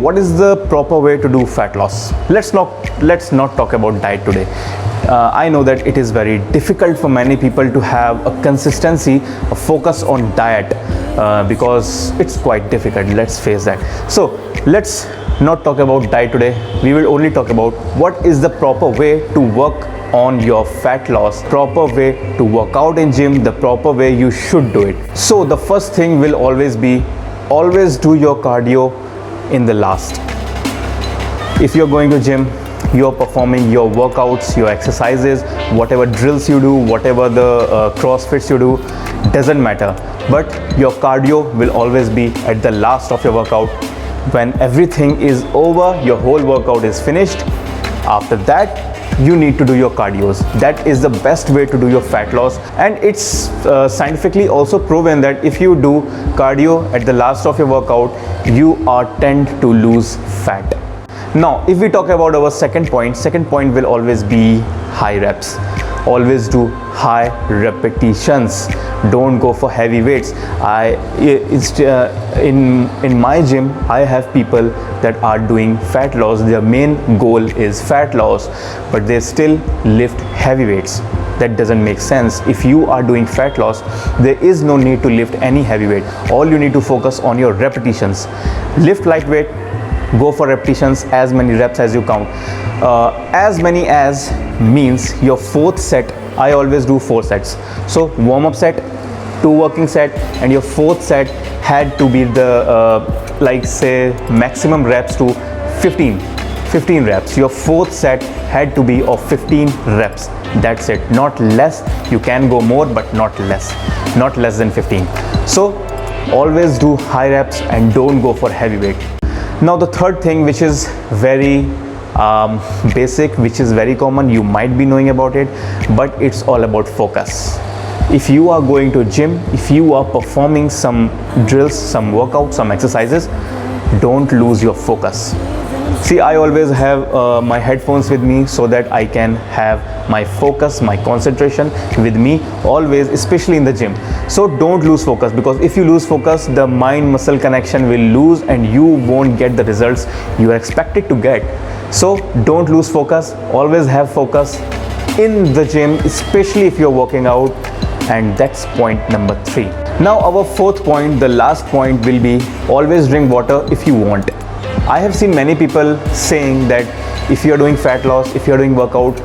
what is the proper way to do fat loss? Let's not talk about diet today. I know that it is very difficult for many people to have a consistency, a focus on diet because it's quite difficult, let's face that. So let's not talk about diet today. We will only talk about what is the proper way to work on your fat loss, proper way to work out in gym, the proper way you should do it. So the first thing will always be, always do your cardio in the last. If you're going to gym, you're performing your workouts, your exercises, whatever drills you do, whatever the crossfits you do, doesn't matter, but your cardio will always be at the last of your workout. When everything is over, your whole workout is finished, after that you need to do your cardios. That is the best way to do your fat loss, and it's scientifically also proven that if you do cardio at the last of your workout, you tend to lose fat. Now if we talk about our second point will always be high reps. Always do high repetitions, don't go for heavy weights. In my gym I have people that are doing fat loss, their main goal is fat loss, but they still lift heavy weights. That doesn't make sense. If you are doing fat loss, there is no need to lift any heavy weight. All you need to focus on your repetitions. Lift lightweight, go for repetitions, as many reps as you count. As many as means your fourth set. I always do 4 sets. So warm-up set, 2 working set, and your fourth set had to be the like say maximum reps to 15 reps. Your fourth set had to be of 15 reps. That's it, not less. You can go more, but not less than 15. So always do high reps and don't go for heavy weight. Now the third thing, which is very basic, which is very common, you might be knowing about it, but it's all about focus. If you are going to gym, if you are performing some drills, some workouts, some exercises, don't lose your focus. See, I always have my headphones with me so that I can have my focus, my concentration with me always, especially in the gym. So don't lose focus, because if you lose focus, the mind muscle connection will lose and you won't get the results you are expected to get. So don't lose focus, always have focus in the gym, especially if you're working out. And that's point number 3. Now our fourth point, the last point, will be always drink water if you want. I have seen many people saying that if you are doing fat loss, if you are doing workout,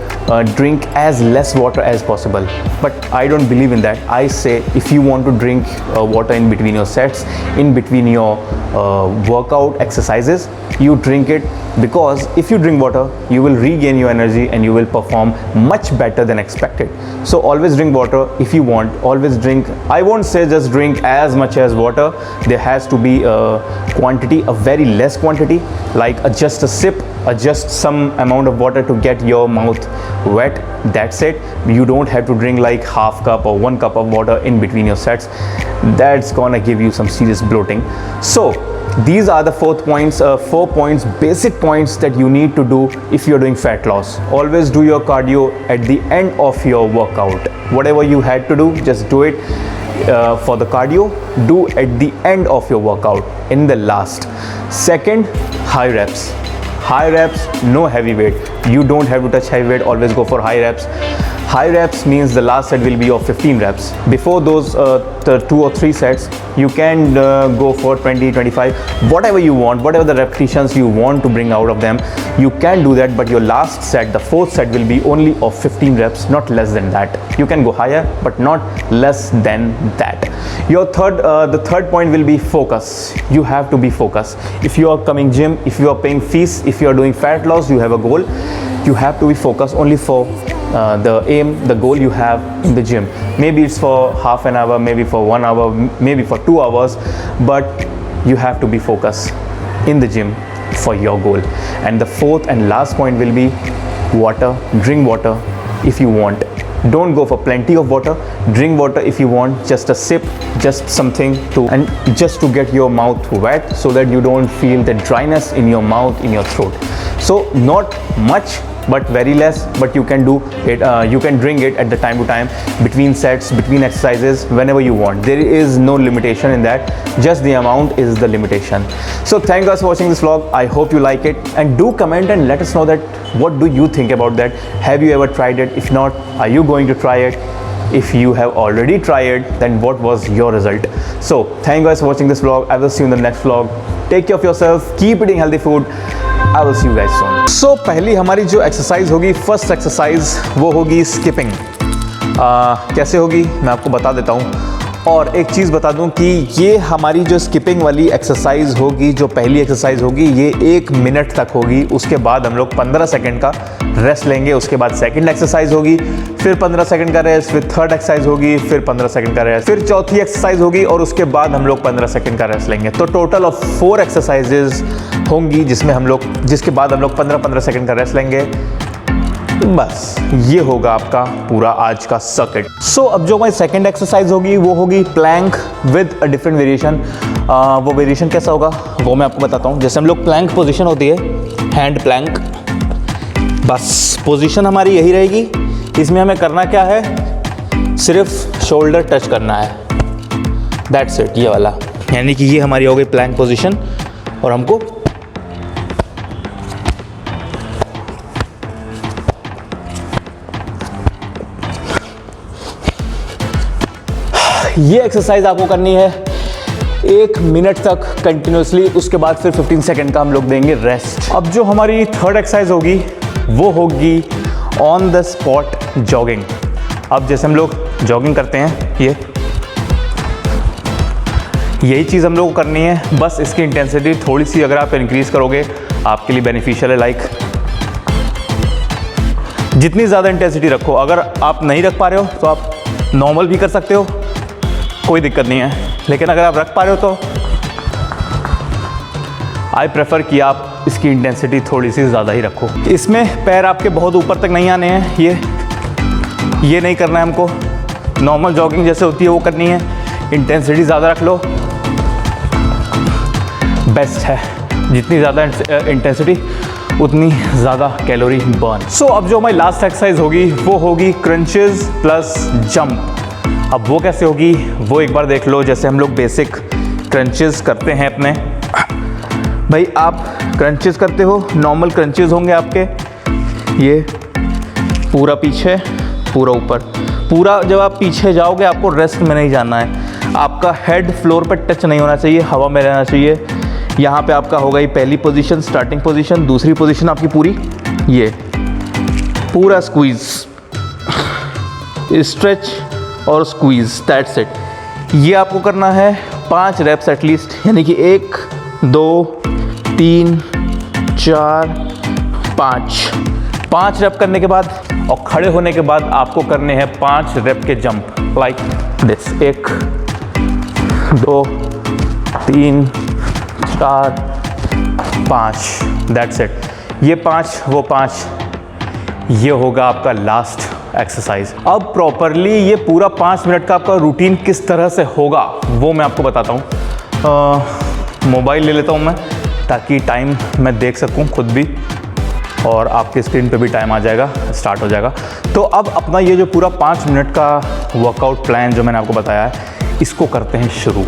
drink as less water as possible. But I don't believe in that. I say if you want to drink water in between your sets, in between your workout exercises, you drink it, because if you drink water, you will regain your energy and you will perform much better than expected. So always drink water if you want. Always drink. I won't say just drink as much as water. There has to be a quantity, a very less quantity, like just a sip, just some amount of water to get your mouth wet. That's it. You don't have to drink like half cup or 1 cup of water in between your sets. That's gonna give you some serious bloating. So these are the 4 points, basic points that you need to do if you're doing fat loss. Always do your cardio at the end of your workout. Whatever you had to do, just do it for the cardio. Do at the end of your workout, in the last. Second, high reps. High reps, no heavy weight. You don't have to touch heavy weight, always go for high reps. High reps means the last set will be of 15 reps. Before those the 2 or 3 sets, you can go for 20, 25, whatever you want, whatever the repetitions you want to bring out of them, you can do that. But your last set, the 4th set, will be only of 15 reps, not less than that. You can go higher, but not less than that. Your the third point will be focus. You have to be focused. If you are coming gym, if you are paying fees, if you are doing fat loss, you have a goal, you have to be focused only for the aim, the goal you have in the gym. Maybe it's for half an hour, maybe for 1 hour, maybe for 2 hours, but you have to be focused in the gym for your goal. And the 4th and last point will be water. Drink water if you want. Don't go for plenty of water. Drink water if you want, just a sip, just something just to get your mouth wet, so that you don't feel the dryness in your mouth, in your throat. So not much, but very less, but you can do it, you can drink it at the time to time, between sets, between exercises, whenever you want. There is no limitation in that, just the amount is the limitation. So thank you guys for watching this vlog. I hope you like it, and do comment and let us know that what do you think about that. Have you ever tried it? If not, are you going to try it? If you have already tried it, then what was your result? So thank you guys for watching this vlog. I will see you in the next vlog. Take care of yourself, keep eating healthy food. I will see you guys soon. So पहली हमारी जो exercise होगी, first exercise, वो होगी skipping. कैसे होगी मैं आपको बता देता हूँ। और एक चीज़ बता दूं कि ये हमारी जो स्किपिंग वाली एक्सरसाइज होगी, जो पहली एक्सरसाइज होगी, ये 1 मिनट तक होगी। उसके बाद हम लोग 15 सेकंड का रेस्ट लेंगे। उसके बाद सेकंड एक्सरसाइज होगी, फिर 15 सेकंड का रेस्ट, फिर थर्ड एक्सरसाइज होगी, फिर 15 सेकंड का रेस्ट, फिर चौथी एक्सरसाइज होगी, और उसके बाद हम लोग 15 सेकंड का रेस्ट लेंगे। तो टोटल ऑफ 4 एक्सरसाइजेज होंगी, जिसके बाद हम लोग 15-15 सेकंड का रेस्ट लेंगे। बस ये होगा आपका पूरा आज का सर्किट। सो अब जो हमारी सेकंड एक्सरसाइज होगी, वो होगी plank with a different variation. वो वेरिएशन कैसा होगा वो मैं आपको बताता हूँ। जैसे हम लोग प्लैंक पोजीशन होती है, हैंड प्लैंक, बस पोजीशन हमारी यही रहेगी। इसमें हमें करना क्या है, सिर्फ शोल्डर टच करना है, दैट्स इट, ये वाला। यानी कि ये हमारी हो गई प्लैंक पोजीशन, और हमको ये एक्सरसाइज आपको करनी है 1 मिनट तक कंटिन्यूसली। उसके बाद फिर 15 सेकंड का हम लोग देंगे रेस्ट। अब जो हमारी थर्ड एक्सरसाइज होगी, वो होगी ऑन द स्पॉट जॉगिंग। अब जैसे हम लोग जॉगिंग करते हैं, यही चीज़ हम लोग को करनी है। बस इसकी इंटेंसिटी थोड़ी सी अगर आप इंक्रीज करोगे, आपके लिए बेनिफिशियल है। लाइक जितनी ज़्यादा इंटेंसिटी रखो। अगर आप नहीं रख पा रहे हो तो आप नॉर्मल भी कर सकते हो, कोई दिक्कत नहीं है। लेकिन अगर आप रख पा रहे हो तो आई प्रेफर कि आप इसकी इंटेंसिटी थोड़ी सी ज़्यादा ही रखो। इसमें पैर आपके बहुत ऊपर तक नहीं आने हैं, ये नहीं करना है हमको। नॉर्मल जॉगिंग जैसे होती है वो करनी है। इंटेंसिटी ज़्यादा रख लो, बेस्ट है। जितनी ज़्यादा इंटेंसिटी उतनी ज़्यादा कैलोरी बर्न। सो अब जो हमारी लास्ट एक्सरसाइज होगी, वो होगी क्रंचेस प्लस जंप। अब वो कैसे होगी वो एक बार देख लो। जैसे हम लोग बेसिक क्रंचेस करते हैं अपने, भाई आप क्रंचेस करते हो, नॉर्मल क्रंचेस होंगे आपके, ये पूरा पीछे पूरा ऊपर। पूरा जब आप पीछे जाओगे, आपको रेस्ट में नहीं जाना है। आपका हेड फ्लोर पर टच नहीं होना चाहिए, हवा में रहना चाहिए। यहाँ पे आपका होगा ये पहली पोजीशन, स्टार्टिंग पोजीशन। दूसरी पोजीशन आपकी पूरी ये पूरा स्क्वीज, स्ट्रेच और स्क्वीज, दैट्स इट। ये आपको करना है 5 रेप्स एटलीस्ट, यानी कि 1 2 3 4 5 रेप करने के बाद और खड़े होने के बाद आपको करने हैं 5 रेप के jump, like this. 1 2 3 4 5, that's it. ये 5 वो 5, ये होगा आपका लास्ट एक्सरसाइज। अब प्रॉपरली ये पूरा 5 मिनट का आपका रूटीन किस तरह से होगा वो मैं आपको बताता हूँ। मोबाइल ले लेता हूँ मैं, ताकि टाइम मैं देख सकूँ खुद भी, और आपके स्क्रीन पे भी टाइम आ जाएगा, स्टार्ट हो जाएगा। तो अब अपना ये जो पूरा 5 मिनट का वर्कआउट प्लान जो मैंने आपको बताया है, इसको करते हैं शुरू।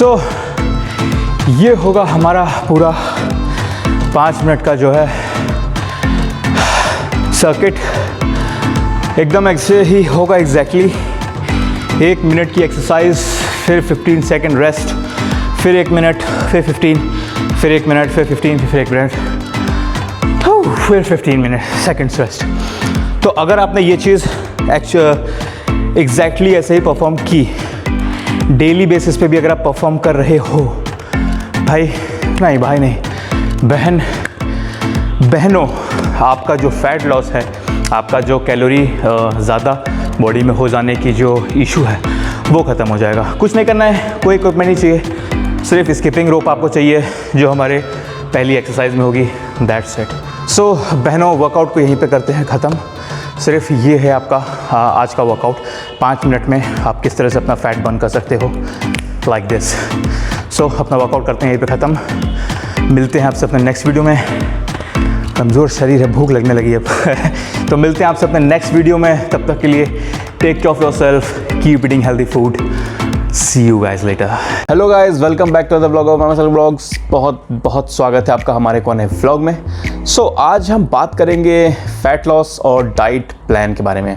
सो ये होगा हमारा पूरा 5 मिनट का जो है सर्किट। एकदम ऐसे ही होगा एग्जैक्टली 1 मिनट की एक्सरसाइज, फिर 15 सेकेंड रेस्ट, फिर 1 मिनट, फिर 15, फिर 1 मिनट, फिर 15, फिर 1 मिनट, फिर 15 मिनट सेकेंड्स रेस्ट। तो अगर आपने ये चीज़ एग्जैक्टली ऐसे ही परफॉर्म की, डेली बेसिस पे भी अगर आप परफॉर्म कर रहे हो, भाई नहीं, बहनों, आपका जो फैट लॉस है, आपका जो कैलोरी ज़्यादा बॉडी में हो जाने की जो इशू है वो ख़त्म हो जाएगा। कुछ नहीं करना है, कोई इक्विपमेंट नहीं चाहिए, सिर्फ स्किपिंग रोप आपको चाहिए जो हमारे पहली एक्सरसाइज में होगी, दैट्स इट। सो बहनों, वर्कआउट को यहीं पे करते हैं ख़त्म। सिर्फ ये है आपका आज का वर्कआउट। 5 मिनट में आप किस तरह से अपना फैट बर्न कर सकते हो, लाइक दिस। सो अपना वर्कआउट करते हैं यहीं पे ख़त्म। मिलते हैं आपसे अपने नेक्स्ट वीडियो में। कमज़ोर शरीर है, भूख लगने लगी अब तो मिलते हैं आपसे अपने नेक्स्ट वीडियो में। तब तक के लिए take care of yourself, keep eating healthy food. See you guys later. Hello guys, welcome back to the vlog of Mama Sal Vlogs। बहुत स्वागत है आपका हमारे कौन है व्लॉग में। आज हम बात करेंगे फैट लॉस और डाइट प्लान के बारे में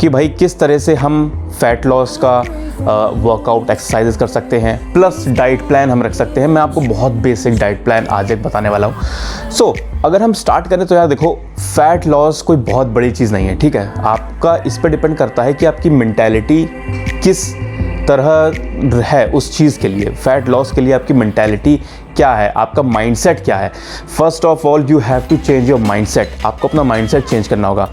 कि भाई किस तरह से हम फैट लॉस का वर्कआउट एक्सरसाइजेस कर सकते हैं, प्लस डाइट प्लान हम रख सकते हैं। मैं आपको बहुत बेसिक डाइट प्लान आज एक बताने वाला हूँ। अगर हम स्टार्ट करें तो यार देखो, फैट लॉस कोई बहुत बड़ी चीज़ नहीं है, ठीक है। आपका इस पर डिपेंड करता है कि आपकी मेंटालिटी किस तरह है उस चीज़ के लिए। फैट लॉस के लिए आपकी मेंटालिटी क्या है, आपका माइंडसेट क्या है। First of all you have to change your mindset. आपको अपना माइंडसेट चेंज करना होगा।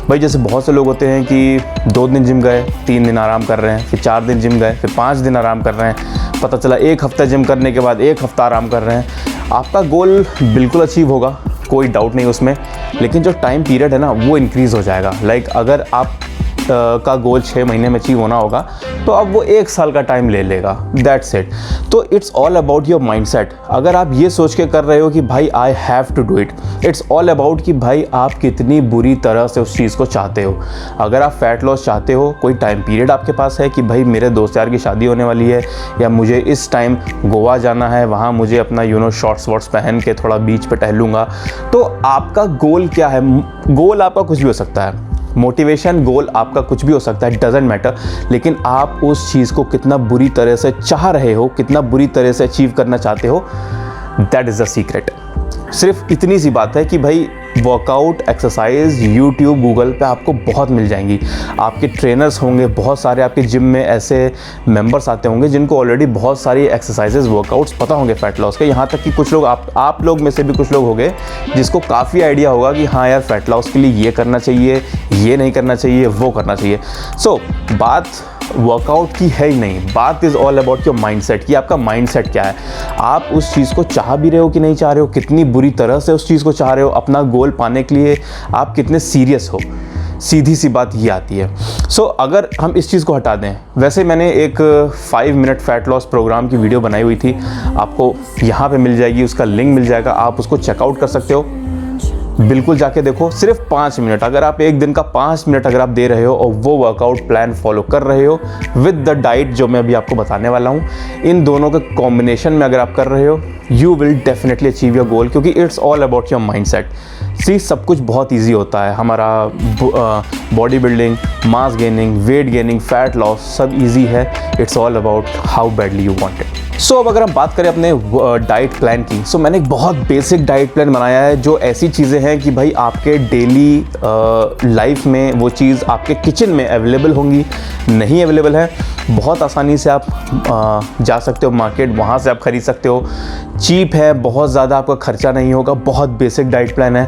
भाई जैसे बहुत से लोग होते हैं कि 2 दिन जिम गए, 3 दिन आराम कर रहे हैं, फिर 4 दिन जिम गए, फिर 5 दिन आराम कर रहे हैं, पता चला 1 हफ्ता जिम करने के बाद 1 हफ्ता आराम कर रहे हैं। आपका गोल बिल्कुल अचीव होगा, कोई डाउट नहीं उसमें, लेकिन जो टाइम पीरियड है ना वो इंक्रीज़ हो जाएगा। लाइक अगर आप का गोल 6 महीने में अचीव होना होगा तो अब वो 1 साल का टाइम ले लेगा, दैट्स इट। तो it's all about your mindset. अगर आप ये सोच के कर रहे हो कि भाई I have to do it, it's all about कि भाई आप कितनी बुरी तरह से उस चीज़ को चाहते हो। अगर आप फैट लॉस चाहते हो, कोई टाइम पीरियड आपके पास है कि भाई मेरे दोस्त यार की शादी होने वाली है, या मुझे इस टाइम गोवा जाना है, वहाँ मुझे अपना शॉर्ट्स वॉर्ट्स पहन के थोड़ा बीच पे टहलूँगा, तो आपका गोल क्या है। गोल आपका कुछ भी हो सकता है, मोटिवेशन गोल आपका कुछ भी हो सकता है, डजेंट मैटर, लेकिन आप उस चीज़ को कितना बुरी तरह से चाह रहे हो, कितना बुरी तरह से अचीव करना चाहते हो, दैट इज़ द सीक्रेट। सिर्फ इतनी सी बात है कि भाई वर्कआउट एक्सरसाइज यूट्यूब गूगल पे आपको बहुत मिल जाएंगी। आपके ट्रेनर्स होंगे बहुत सारे, आपके जिम में ऐसे मेंबर्स आते होंगे जिनको ऑलरेडी बहुत सारी एक्सरसाइजेज वर्कआउट्स पता होंगे फैट लॉस के। यहाँ तक कि कुछ लोग आप लोग में से भी कुछ लोग होंगे जिसको काफ़ी आइडिया होगा कि हाँ यार फैट लॉस के लिए ये करना चाहिए, ये नहीं करना चाहिए, वो करना चाहिए। बात वर्कआउट की है ही नहीं, बात is all about your mindset कि आपका माइंडसेट क्या है। आप उस चीज़ को चाह भी रहे हो कि नहीं चाह रहे हो, कितनी बुरी तरह से उस चीज़ को चाह रहे हो, अपना गोल पाने के लिए आप कितने सीरियस हो। सीधी सी बात ये आती है। अगर हम इस चीज़ को हटा दें, वैसे मैंने एक 5 मिनट फैट लॉस प्रोग्राम की वीडियो बनाई हुई थी, आपको यहाँ पे मिल जाएगी, उसका लिंक मिल जाएगा, आप उसको चेकआउट कर सकते हो। बिल्कुल जाके देखो, सिर्फ 5 मिनट, अगर आप एक दिन का 5 मिनट अगर आप दे रहे हो और वो वर्कआउट प्लान फॉलो कर रहे हो विद द डाइट जो मैं अभी आपको बताने वाला हूँ, इन दोनों के कॉम्बिनेशन में अगर आप कर रहे हो, you will definitely achieve your goal, क्योंकि it's all about your mindset. सब कुछ बहुत ईजी होता है, हमारा body building, mass gaining, weight gaining, fat loss सब ईजी है। It's all about how badly you want it. अब अगर हम बात करें अपने डाइट प्लान की, मैंने एक बहुत बेसिक डाइट प्लान बनाया है जो ऐसी चीज़ें हैं कि भाई आपके डेली लाइफ में वो चीज़ आपके किचन में अवेलेबल होंगी। नहीं अवेलेबल है, बहुत आसानी से आप जा सकते हो मार्केट, वहाँ से आप ख़रीद सकते हो। चीप है, बहुत ज़्यादा आपका खर्चा नहीं होगा, बहुत बेसिक डाइट प्लान है।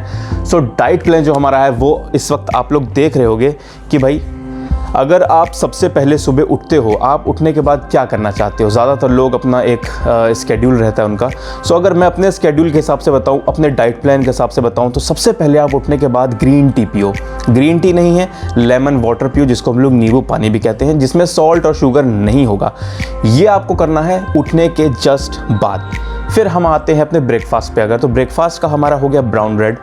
डाइट प्लान जो हमारा है वो इस वक्त आप लोग देख रहे होंगे कि भाई अगर आप सबसे पहले सुबह उठते हो, आप उठने के बाद क्या करना चाहते हो। ज़्यादातर लोग अपना एक स्केड्यूल रहता है उनका। अगर मैं अपने स्केड्यूल के हिसाब से बताऊं, अपने डाइट प्लान के हिसाब से बताऊं, तो सबसे पहले आप उठने के बाद ग्रीन टी पियो। ग्रीन टी नहीं है, लेमन वाटर पियो, जिसको हम लोग नींबू पानी भी कहते हैं, जिसमें सॉल्ट और शुगर नहीं होगा। ये आपको करना है उठने के जस्ट बाद। फिर हम आते हैं अपने ब्रेकफास्ट पे। अगर तो ब्रेकफास्ट का हमारा हो गया ब्राउन ब्रेड,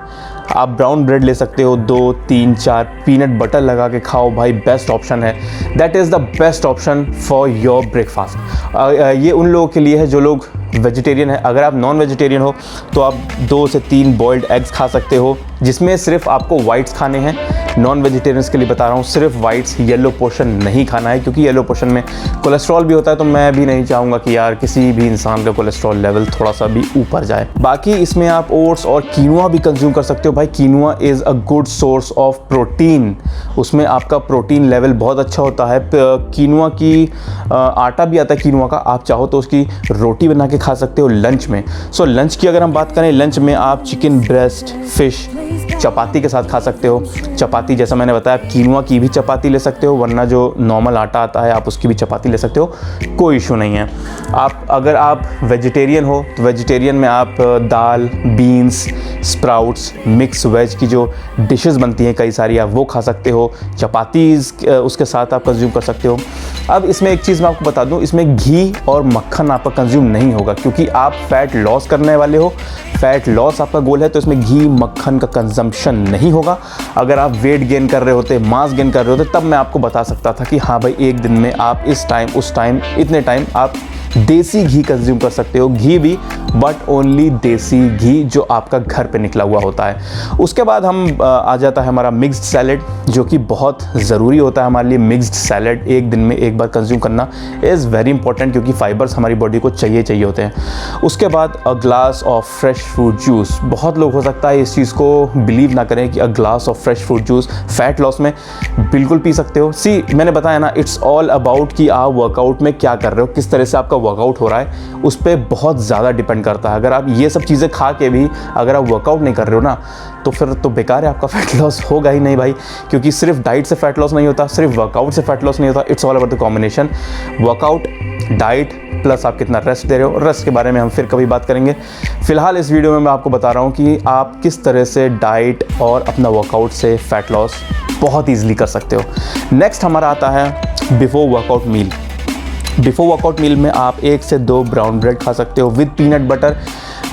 आप ब्राउन ब्रेड ले सकते हो, 2, 3, 4 पीनट बटर लगा के खाओ भाई, बेस्ट ऑप्शन है। That is the best option for your breakfast. ये उन लोगों के लिए है जो लोग वेजिटेरियन है। अगर आप नॉन वेजिटेरियन हो तो आप 2 से 3 बॉइल्ड एग्स खा सकते हो, जिसमें सिर्फ आपको वाइट्स खाने हैं। नॉन वेजिटेरियंस के लिए बता रहा हूँ, सिर्फ वाइट्स, येलो पोर्शन नहीं खाना है, क्योंकि येलो पोर्शन में कोलेस्ट्रॉल भी होता है। तो मैं भी नहीं चाहूँगा कि यार किसी भी इंसान का कोलेस्ट्रॉल लेवल थोड़ा सा भी ऊपर जाए। बाकी इसमें आप ओट्स और कीनुआ भी कंज्यूम कर सकते हो भाई। Quinoa is a good source of protein, उसमें आपका प्रोटीन लेवल बहुत अच्छा होता है। कीनुआ की आटा भी आता है कीनुआ का, आप चाहो तो उसकी रोटी बना के खा सकते हो लंच में। सो लंच की अगर हम बात करें, लंच में आप चिकन ब्रेस्ट, फिश, चपाती के साथ खा सकते हो। चपाती जैसा मैंने बताया, आप कीनुआ की भी चपाती ले सकते हो, वरना जो नॉर्मल आटा आता है आप उसकी भी चपाती ले सकते हो, कोई इशू नहीं है। अगर आप वेजिटेरियन हो तो वेजिटेरियन में आप दाल, बीन्स, स्प्राउट्स, मिक्स वेज की जो डिशेस बनती हैं कई सारी, आप वो खा सकते हो। चपातीज़ उसके साथ आप कंज्यूम कर सकते हो। अब इसमें एक चीज़ मैं आपको बता दूं, इसमें घी और मक्खन आपका कंज्यूम नहीं होगा, क्योंकि आप फैट लॉस करने वाले हो। फैट लॉस आपका गोल है, तो इसमें घी मक्खन का कंजम्पशन नहीं होगा। अगर आप वेट गेन कर रहे होते, मास गेन कर रहे होते, तब मैं आपको बता सकता था कि हाँ भाई एक दिन में आप इस टाइम उस टाइम इतने टाइम आप देसी घी कंज्यूम कर सकते हो। घी भी, बट ओनली देसी घी जो आपका घर पे निकला हुआ होता है। उसके बाद हम आ जाता है हमारा मिक्स्ड सैलेड, जो कि बहुत ज़रूरी होता है हमारे लिए। मिक्स्ड सैलेड एक दिन में एक बार कंज्यूम करना इज़ वेरी इंपॉर्टेंट, क्योंकि फाइबर्स हमारी बॉडी को चाहिए होते हैं। उसके बाद a glass of fresh fruit juice. बहुत लोग हो सकता है इस चीज़ को बिलीव ना करें कि a glass of fresh fruit juice fat loss में बिल्कुल पी सकते हो। मैंने बताया ना, इट्स ऑल अबाउट कि आप वर्कआउट में क्या कर रहे हो, किस तरह से आपका वर्कआउट हो रहा है, उस पर बहुत ज़्यादा डिपेंड करता है। अगर आप ये सब चीज़ें खा के भी अगर आप वर्कआउट नहीं कर रहे हो ना, तो फिर तो बेकार है, आपका फैट लॉस होगा ही नहीं भाई। क्योंकि सिर्फ डाइट से फैट लॉस नहीं होता, सिर्फ वर्कआउट से फैट लॉस नहीं होता। It's all about the combination, workout, diet plus आप कितना रेस्ट दे रहे हो। रेस्ट के बारे में हम फिर कभी बात करेंगे। फिलहाल इस वीडियो में मैं आपको बता रहा हूँ कि आप किस तरह से डाइट और अपना वर्कआउट से फैट लॉस बहुत ईजिली कर सकते हो। नेक्स्ट हमारा आता है before workout meal. Before workout meal में आप 1 से 2 ब्राउन ब्रेड खा सकते हो with peanut butter.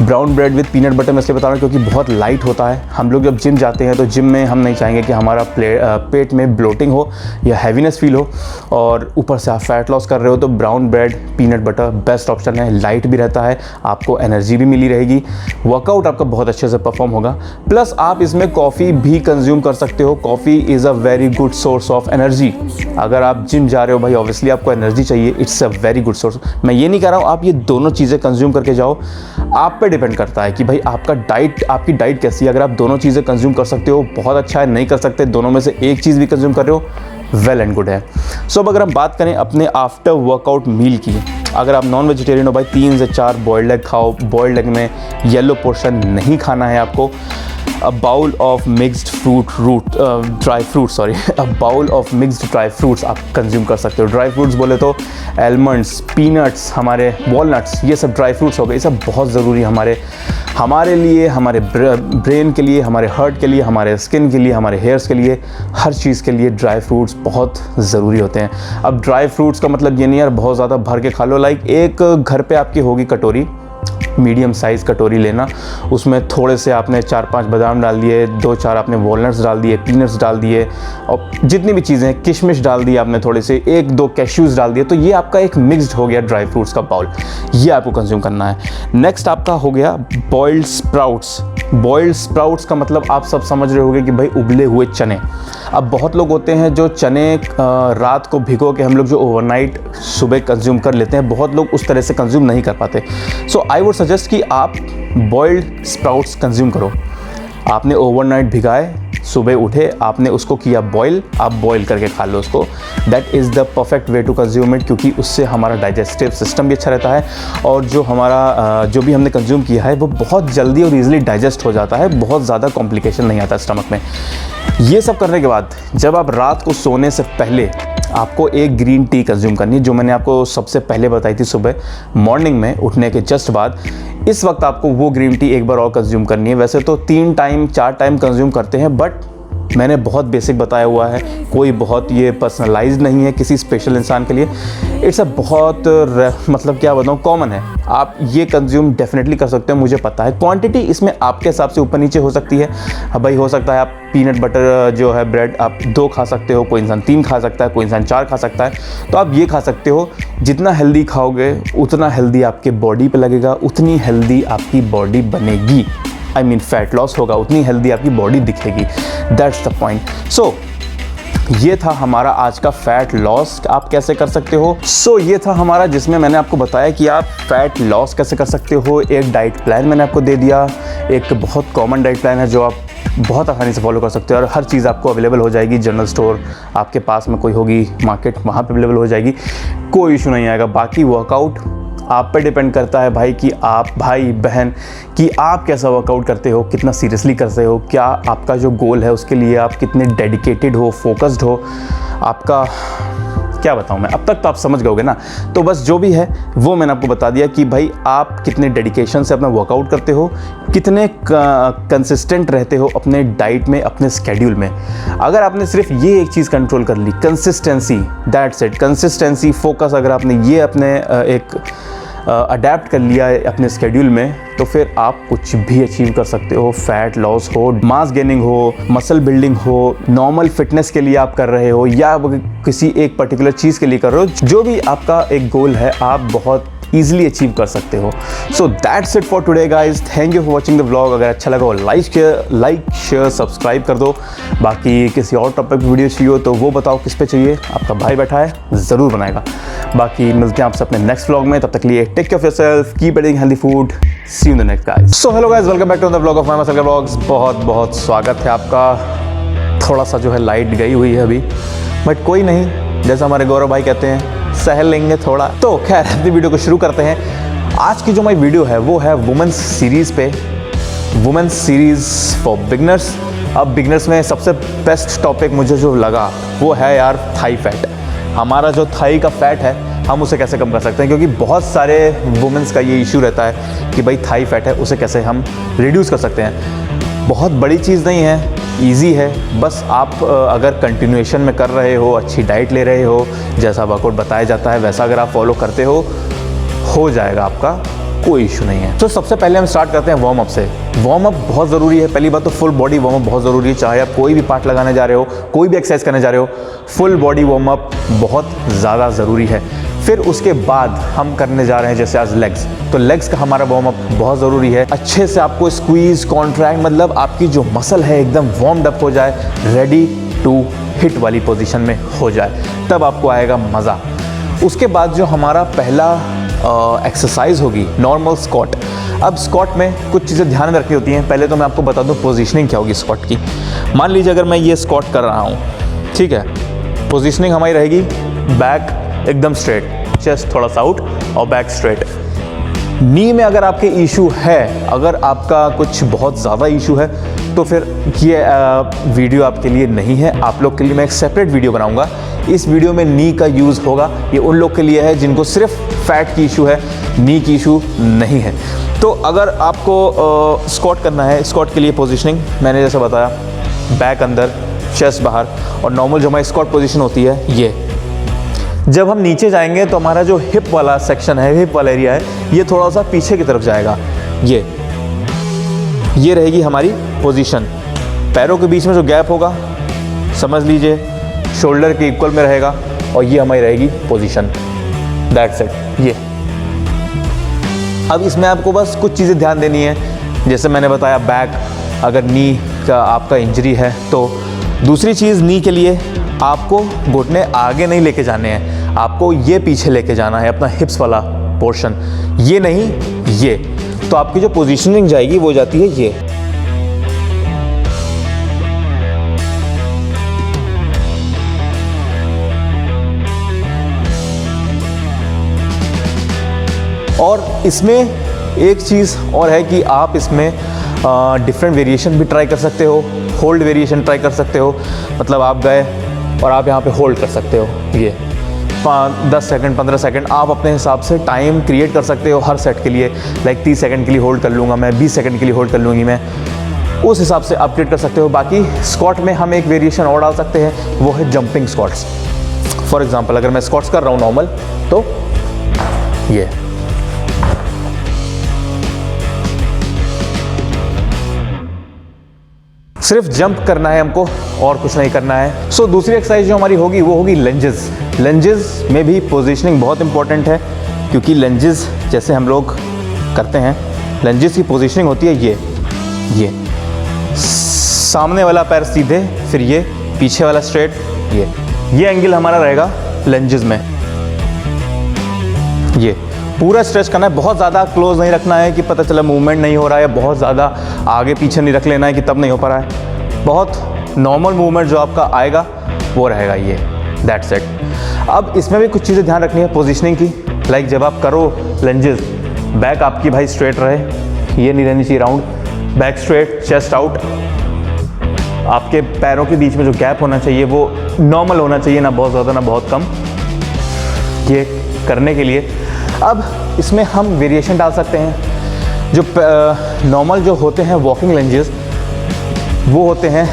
Brown bread with peanut butter मैं इसलिए बता रहा हूँ क्योंकि बहुत लाइट होता है। हम लोग जब जिम जाते हैं तो जिम में हम नहीं चाहेंगे कि हमारा पेट में ब्लोटिंग हो या हैवीनेस फील हो, और ऊपर से आप फैट लॉस कर रहे हो, तो brown bread peanut butter best option है। लाइट भी रहता है, आपको एनर्जी भी मिली रहेगी, वर्कआउट आपका बहुत अच्छे से परफॉर्म होगा। प्लस आप इसमें कॉफ़ी भी कंज्यूम कर सकते हो। Coffee is a very good source of energy. अगर आप जिम जा रहे हो भाई, ऑब्वियसली आपको एनर्जी चाहिए, it's a very good source. मैं ये नहीं कह रहा हूँ आप ये दोनों चीज़ें कंज्यूम करके जाओ, आप पे डिपेंड करता है कि भाई आपकी डाइट कैसी है। अगर आप दोनों चीज़ें कंज्यूम कर सकते हो बहुत अच्छा है, नहीं कर सकते दोनों में से एक चीज़ भी कंज्यूम कर रहे हो, वेल एंड गुड है। सो अब अगर हम बात करें अपने आफ्टर वर्कआउट मील की, अगर आप नॉन वेजिटेरियन हो भाई, 3 से 4 बॉइल्ड एग खाओ। बॉइल्ड एग में येलो पोर्शन नहीं खाना है आपको। a bowl of mixed dry fruits आप कंज्यूम कर सकते हो। ड्राई फ्रूट्स बोले तो एलमंड्स, पीनट्स, हमारे वॉलनट्स, ये सब ड्राई फ्रूट्स हो गए। ये सब बहुत ज़रूरी हमारे लिए, हमारे ब्रेन के लिए, हमारे हार्ट के लिए, हमारे स्किन के लिए, हमारे हेयर्स के लिए, हर चीज़ के लिए ड्राई फ्रूट्स बहुत ज़रूरी होते हैं। अब ड्राई फ्रूट्स का मतलब ये नहीं यार बहुत ज़्यादा भर के खा लो। लाइक एक घर पे आपकी होगी कटोरी, मीडियम साइज़ कटोरी लेना, उसमें थोड़े से आपने 4-5 बादाम डाल दिए, 2-4 आपने वॉलनट्स डाल दिए, पीनट्स डाल दिए, और जितनी भी चीज़ें हैं, किशमिश डाल दी आपने, थोड़े से 1-2 कैश्यूज़ डाल दिए, तो ये आपका एक मिक्स्ड हो गया ड्राई फ्रूट्स का बाउल। ये आपको कंज्यूम करना है। नेक्स्ट आपका हो गया बॉइल्ड स्प्राउट्स। बॉइल्ड स्प्राउट्स का मतलब आप सब समझ रहे होंगे कि भाई उबले हुए चने। अब बहुत लोग होते हैं जो चने रात को भिगो के हम लोग जो ओवरनाइट सुबह कंज्यूम कर लेते हैं, बहुत लोग उस तरह से कंज्यूम नहीं कर पाते। सो आई वुड सजेस्ट कि आप बॉइल्ड स्प्राउट्स कंज्यूम करो। आपने ओवरनाइट भिगाए, सुबह उठे, आपने उसको किया बॉईल, आप बॉईल करके खा लो उसको। That is the perfect way to consume it, क्योंकि उससे हमारा डाइजेस्टिव सिस्टम भी अच्छा रहता है, और जो हमारा जो भी हमने कंज्यूम किया है वो बहुत जल्दी और ईजिली डाइजेस्ट हो जाता है, बहुत ज़्यादा कॉम्प्लिकेशन नहीं आता स्टमक में। ये सब करने के बाद जब आप रात को सोने से पहले आपको एक ग्रीन टी कंज्यूम करनी है, जो मैंने आपको सबसे पहले बताई थी सुबह मॉर्निंग में उठने के जस्ट बाद। इस वक्त आपको वो ग्रीन टी एक बार और कंज्यूम करनी है। वैसे तो 3 टाइम 4 टाइम कंज्यूम करते हैं, बट मैंने बहुत बेसिक बताया हुआ है, कोई बहुत ये पर्सनलाइज्ड नहीं है किसी स्पेशल इंसान के लिए। इट्स अ बहुत मतलब क्या बताऊँ, कॉमन है, आप ये कंज्यूम डेफिनेटली कर सकते हो। मुझे पता है क्वांटिटी इसमें आपके हिसाब से ऊपर नीचे हो सकती है। हाँ भाई, हो सकता है आप पीनट बटर जो है ब्रेड आप 2 खा सकते हो, कोई इंसान 3 खा सकता है, कोई इंसान 4 खा सकता है। तो आप ये खा सकते हो, जितना हेल्दी खाओगे उतना हेल्दी आपके बॉडी पे लगेगा, उतनी हेल्दी आपकी बॉडी बनेगी। आई मीन फैट लॉस होगा, उतनी हेल्दी आपकी बॉडी दिखेगी। That's the point. सो ये था हमारा आज का फैट लॉस आप कैसे कर सकते हो। ये था हमारा, जिसमें मैंने आपको बताया कि आप फैट लॉस कैसे कर सकते हो। एक डाइट प्लान मैंने आपको दे दिया, एक बहुत कॉमन डाइट प्लान है जो आप बहुत आसानी से फॉलो कर सकते हो और हर चीज़ आपको अवेलेबल हो जाएगी। जनरल स्टोर आपके पास में कोई होगी, मार्केट वहाँ पे अवेलेबल हो जाएगी, कोई इशू नहीं आएगा। बाकी वर्कआउट आप पे डिपेंड करता है भाई, कि आप भाई बहन कि आप कैसा वर्कआउट करते हो, कितना सीरियसली करते हो, क्या आपका जो गोल है उसके लिए आप कितने डेडिकेटेड हो, फोकस्ड हो। आपका क्या बताऊं मैं, अब तक तो आप समझ गए ना। तो बस जो भी है वो मैंने आपको बता दिया कि भाई आप कितने डेडिकेशन से अपना वर्कआउट करते हो, कितने कंसिस्टेंट रहते हो अपने डाइट में, अपने स्केड्यूल में। अगर आपने सिर्फ ये एक चीज़ कंट्रोल कर ली, consistency, that's it, consistency, focus, अगर आपने ये अपने एक अडेप्ट कर लिया है अपने स्केड्यूल में, तो फिर आप कुछ भी अचीव कर सकते हो। फैट लॉस हो, मास गेनिंग हो, मसल बिल्डिंग हो, नॉर्मल फिटनेस के लिए आप कर रहे हो या किसी एक पर्टिकुलर चीज़ के लिए कर रहे हो, जो भी आपका एक गोल है आप बहुत ईजिली अचीव कर सकते हो। So that's it for today guys, thank you for watching the vlog. अगर अच्छा लगा हो लाइक शेयर सब्सक्राइब कर दो। बाकी किसी और टॉपिक वीडियो चाहिए हो तो वो बताओ किस पे चाहिए, आपका भाई बैठा है, ज़रूर बनाएगा। बाकी मिलते हैं आपसे अपने नेक्स्ट व्लॉग में, तब तक के लिए take care of yourself, keep eating healthy food, see you in the next guys. So hello guys, welcome back to the vlog of my muscle vlogs. बहुत बहुत स्वागत है आपका। थोड़ा सा जो है लाइट गई हुई है अभी, बट कोई नहीं, जैसा हमारे गौरव भाई कहते हैं, सहल लेंगे थोड़ा। तो खैर अपनी वीडियो को शुरू करते हैं। आज की जो हमारी वीडियो है वो है वुमेन्स सीरीज़ पे, वुमेन्स सीरीज़ फॉर बिगनर्स। अब बिगनर्स में सबसे बेस्ट टॉपिक मुझे जो लगा वो है यार थाई फैट। हमारा जो थाई का फैट है हम उसे कैसे कम कर सकते हैं, क्योंकि बहुत सारे वुमेन्स का ये इशू रहता है कि भाई थाई फैट है, उसे कैसे हम रिड्यूस कर सकते हैं। बहुत बड़ी चीज़ नहीं है, ईजी है। बस आप अगर कंटिन्यूएशन में कर रहे हो, अच्छी डाइट ले रहे हो, जैसा वर्कआउट बताया जाता है वैसा अगर आप फॉलो करते हो जाएगा आपका, कोई इशू नहीं है। तो सबसे पहले हम स्टार्ट करते हैं वार्म अप से। वार्म अप बहुत ज़रूरी है। पहली बात तो फुल बॉडी वार्म अप बहुत ज़रूरी है। चाहे आप कोई भी पार्ट लगाने जा रहे हो, कोई भी एक्सरसाइज करने जा रहे हो, फुल बॉडी वार्म अप बहुत ज़्यादा ज़रूरी है। फिर उसके बाद हम करने जा रहे हैं जैसे आज लेग्स, तो लेग्स का हमारा वार्म अप बहुत ज़रूरी है। अच्छे से आपको स्क्वीज, कॉन्ट्रैक्ट, मतलब आपकी जो मसल है एकदम वार्म्ड अप हो जाए, रेडी टू हिट वाली पोजीशन में हो जाए, तब आपको आएगा मज़ा। उसके बाद जो हमारा पहला एक्सरसाइज होगी नॉर्मल स्क्वाट। अब स्क्वाट में कुछ चीज़ें ध्यान में रखनी होती हैं। पहले तो मैं आपको बता दूं पोजीशनिंग क्या होगी स्क्वाट की। मान लीजिए अगर मैं ये स्क्वाट कर रहा हूँ, ठीक है, पोजीशनिंग हमारी रहेगी बैक एकदम स्ट्रेट, चेस्ट थोड़ा सा आउट और बैक स्ट्रेट। नी में अगर आपके इशू है, अगर आपका कुछ बहुत ज़्यादा इशू है, तो फिर ये वीडियो आपके लिए नहीं है। आप लोग के लिए मैं एक सेपरेट वीडियो बनाऊंगा। इस वीडियो में नी का यूज़ होगा, ये उन लोग के लिए है जिनको सिर्फ फैट की इशू है, नी की इशू नहीं है। तो अगर आपको स्क्वाट करना है, स्क्वाट के लिए पोजीशनिंग मैंने जैसे बताया, बैक अंदर, चेस्ट बाहर, और नॉर्मल जो हमारी स्क्वाट पोजीशन होती है ये। जब हम नीचे जाएंगे तो हमारा जो हिप वाला सेक्शन है, हिप वाला एरिया है, ये थोड़ा सा पीछे की तरफ जाएगा। ये रहेगी हमारी पोजीशन। पैरों के बीच में जो गैप होगा समझ लीजिए शोल्डर के इक्वल में रहेगा, और ये हमारी रहेगी पोजीशन। That's it. ये अब इसमें आपको बस कुछ चीज़ें ध्यान देनी है। जैसे मैंने बताया बैक, अगर नी का आपका इंजरी है तो दूसरी चीज़, नी के लिए आपको घुटने आगे नहीं लेके जाने हैं, आपको ये पीछे लेके जाना है, अपना हिप्स वाला पोर्शन, ये नहीं ये। तो आपकी जो पोजीशनिंग जाएगी वो जाती है ये। और इसमें एक चीज़ और है कि आप इसमें डिफरेंट वेरिएशन भी ट्राई कर सकते हो। होल्ड वेरिएशन ट्राई कर सकते हो, मतलब आप गए और आप यहाँ पे होल्ड कर सकते हो, ये 10 सेकंड 15 सेकंड आप अपने हिसाब से टाइम क्रिएट कर सकते हो हर सेट के लिए। लाइक 30 सेकंड के लिए होल्ड कर लूँगा मैं, 20 सेकंड के लिए होल्ड कर लूँगी मैं। उस हिसाब से अपग्रेड कर सकते हो। बाकी स्क्वाट में हम एक वेरिएशन और डाल सकते हैं, वो है जंपिंग स्क्वाट्स। फॉर एग्जांपल अगर मैं स्क्वाट्स कर रहा हूँ नॉर्मल, तो ये सिर्फ जंप करना है हमको और कुछ नहीं करना है। सो दूसरी एक्सरसाइज जो हमारी होगी वो होगी लंजेस। लंजेस में भी पोजीशनिंग बहुत इंपॉर्टेंट है, क्योंकि लंजेस जैसे हम लोग करते हैं, लंजेस की पोजीशनिंग होती है ये सामने वाला पैर सीधे, फिर ये पीछे वाला स्ट्रेट, ये एंगल हमारा रहेगा लंजेस में। ये पूरा स्ट्रेच करना है, बहुत ज़्यादा क्लोज नहीं रखना है कि पता चला मूवमेंट नहीं हो रहा है, बहुत ज़्यादा आगे पीछे नहीं रख लेना है कि तब नहीं हो पा रहा है। बहुत नॉर्मल मूवमेंट जो आपका आएगा वो रहेगा ये, दैट्स इट। अब इसमें भी कुछ चीज़ें ध्यान रखनी है पोजीशनिंग की। लाइक जब आप करो लंजेस, बैक आपकी भाई स्ट्रेट रहे, ये नहीं रहनी चाहिए round, back straight, chest out. आपके पैरों के बीच में जो गैप होना चाहिए वो नॉर्मल होना चाहिए, ना बहुत ज़्यादा ना बहुत कम। ये करने के लिए अब इसमें हम वेरिएशन डाल सकते हैं। जो नॉर्मल जो होते हैं वॉकिंग लंजेस, वो होते हैं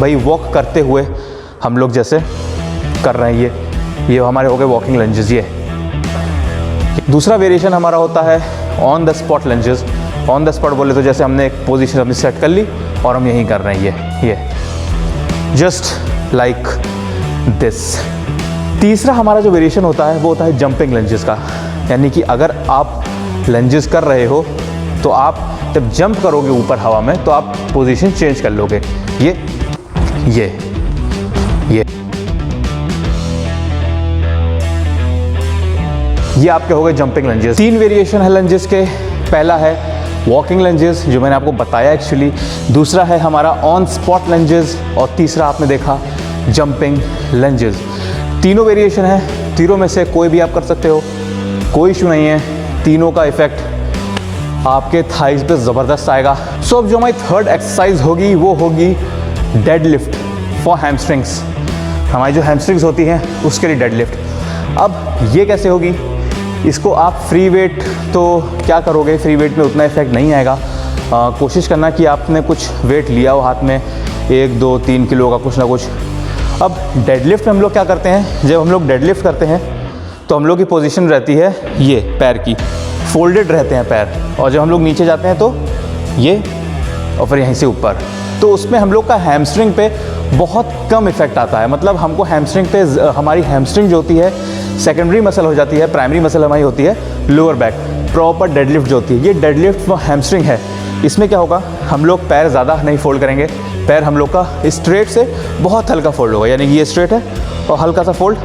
भाई वॉक करते हुए हम लोग जैसे कर रहे हैं, ये हमारे हो गए वॉकिंग लंजेस। ये दूसरा वेरिएशन हमारा होता है on the spot lunges. On the spot बोले तो जैसे हमने एक पोजीशन अपनी सेट कर ली और हम यहीं कर रहे हैं, ये जस्ट लाइक दिस। तीसरा हमारा जो वेरिएशन होता है वो होता है जंपिंग लंजेस का, यानी कि अगर आप लंजेस कर रहे हो तो आप जब जंप करोगे ऊपर हवा में तो आप पोजीशन चेंज कर लोगे। ये आपके हो गए जंपिंग लंजेस। 3 वेरिएशन है लंजेस के। पहला है वॉकिंग लंजेस जो मैंने आपको बताया एक्चुअली, दूसरा है हमारा ऑन स्पॉट लंजेस, और तीसरा आपने देखा जंपिंग लंजेस। तीनों वेरिएशन है, तीनों में से कोई भी आप कर सकते हो, कोई इशू नहीं है। तीनों का इफेक्ट आपके थाइज पे ज़बरदस्त आएगा। सो अब जो हमारी थर्ड एक्सरसाइज होगी वो होगी डेड लिफ्ट फॉर हैमस्ट्रिंग्स। हमारी जो हैमस्ट्रिंग्स होती हैं उसके लिए डेड लिफ्ट। अब ये कैसे होगी, इसको आप फ्री वेट तो क्या करोगे, फ्री वेट में उतना इफेक्ट नहीं आएगा। कोशिश करना कि आपने कुछ वेट लिया हो हाथ में, 1, 2, 3 किलो का कुछ ना कुछ। अब डेडलिफ्ट में हम लोग क्या करते हैं, जब हम लोग डेडलिफ्ट करते हैं तो हम लोग की पोजीशन रहती है ये पैर की, फोल्डेड रहते हैं पैर, और जब हम लोग नीचे जाते हैं तो ये, और फिर यहीं से ऊपर। तो उसमें हम लोग का हैमस्ट्रिंग पे बहुत कम इफेक्ट आता है। मतलब हमको हैमस्ट्रिंग पे, हमारी हैमस्ट्रिंग जो होती है सेकेंडरी मसल हो जाती है, प्राइमरी मसल हमारी होती है लोअर बैक। प्रॉपर डेडलिफ्ट जो होती है, ये डेडलिफ्ट वो हैमस्ट्रिंग है। इसमें क्या होगा, हम लोग पैर ज़्यादा नहीं फोल्ड करेंगे, पैर हम लोग का स्ट्रेट से बहुत हल्का फोल्ड होगा, यानी कि ये स्ट्रेट है और हल्का सा फोल्ड,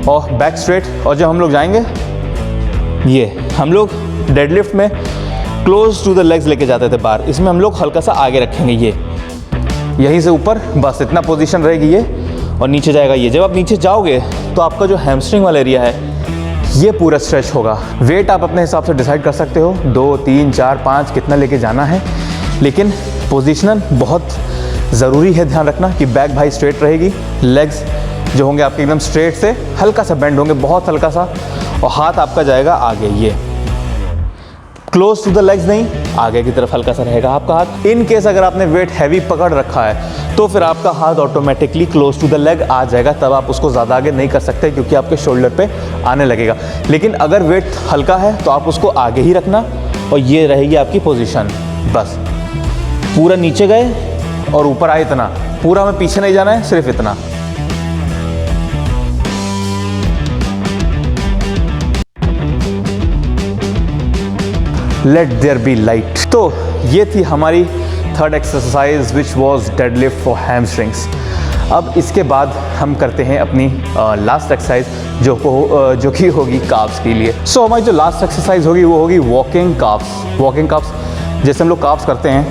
और बैक स्ट्रेट। और जब हम लोग जाएंगे, ये हम लोग डेडलिफ्ट में क्लोज टू द लेग्स लेके जाते थे बार, इसमें हम लोग हल्का सा आगे रखेंगे, ये यहीं से ऊपर, बस इतना पोजीशन रहेगी ये, और नीचे जाएगा ये। जब आप नीचे जाओगे तो आपका जो हैमस्ट्रिंग वाला एरिया है ये पूरा स्ट्रेच होगा। वेट आप अपने हिसाब से डिसाइड कर सकते हो, 2, 3, 4, 5 कितना लेके जाना है, लेकिन पोजीशनल बहुत ज़रूरी है। ध्यान रखना कि बैक भाई स्ट्रेट रहेगी, लेग्स जो होंगे आपके एकदम स्ट्रेट से हल्का सा बेंड होंगे, बहुत हल्का सा, और हाथ आपका जाएगा आगे, ये क्लोज टू द लेग्स नहीं, आगे की तरफ हल्का सा रहेगा आपका हाथ। इन केस अगर आपने वेट हैवी पकड़ रखा है तो फिर आपका हाथ automatically close to the leg आ जाएगा, तब आप उसको ज़्यादा आगे नहीं कर सकते क्योंकि आपके शोल्डर पे आने लगेगा। लेकिन अगर वेट हल्का है तो आप उसको आगे ही रखना, और ये रहेगी आपकी पोजीशन। बस पूरा नीचे गए और ऊपर आए इतना, पूरा हमें पीछे नहीं जाना है, सिर्फ इतना। Let there be light. तो ये थी हमारी third exercise which was deadlift for hamstrings. अब इसके बाद हम करते हैं अपनी लास्ट एक्सरसाइज जो कि होगी काफ्स के लिए। सो हमारी जो लास्ट एक्सरसाइज होगी वो होगी वॉकिंग काफ्स। वॉकिंग काफ्स जैसे हम लोग काफ्स करते हैं,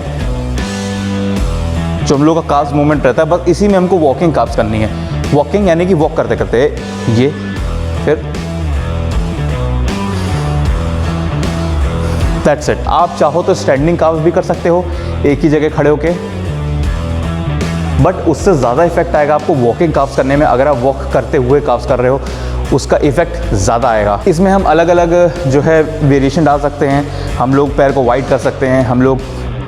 जो हम लोग का काफ्स मूवमेंट रहता है, बस इसी में हमको वॉकिंग काफ्स करनी है। वॉकिंग यानी कि वॉक करते करते ये, फिर दैट्स इट। आप चाहो तो स्टैंडिंग काफ्स भी कर सकते हो एक ही जगह खड़े होके, बट उससे ज़्यादा इफेक्ट आएगा आपको वॉकिंग काफ्स करने में। अगर आप वॉक करते हुए काफ्स कर रहे हो उसका इफेक्ट ज़्यादा आएगा। इसमें हम अलग अलग जो है वेरिएशन डाल सकते हैं। हम लोग पैर को वाइड कर सकते हैं, हम लोग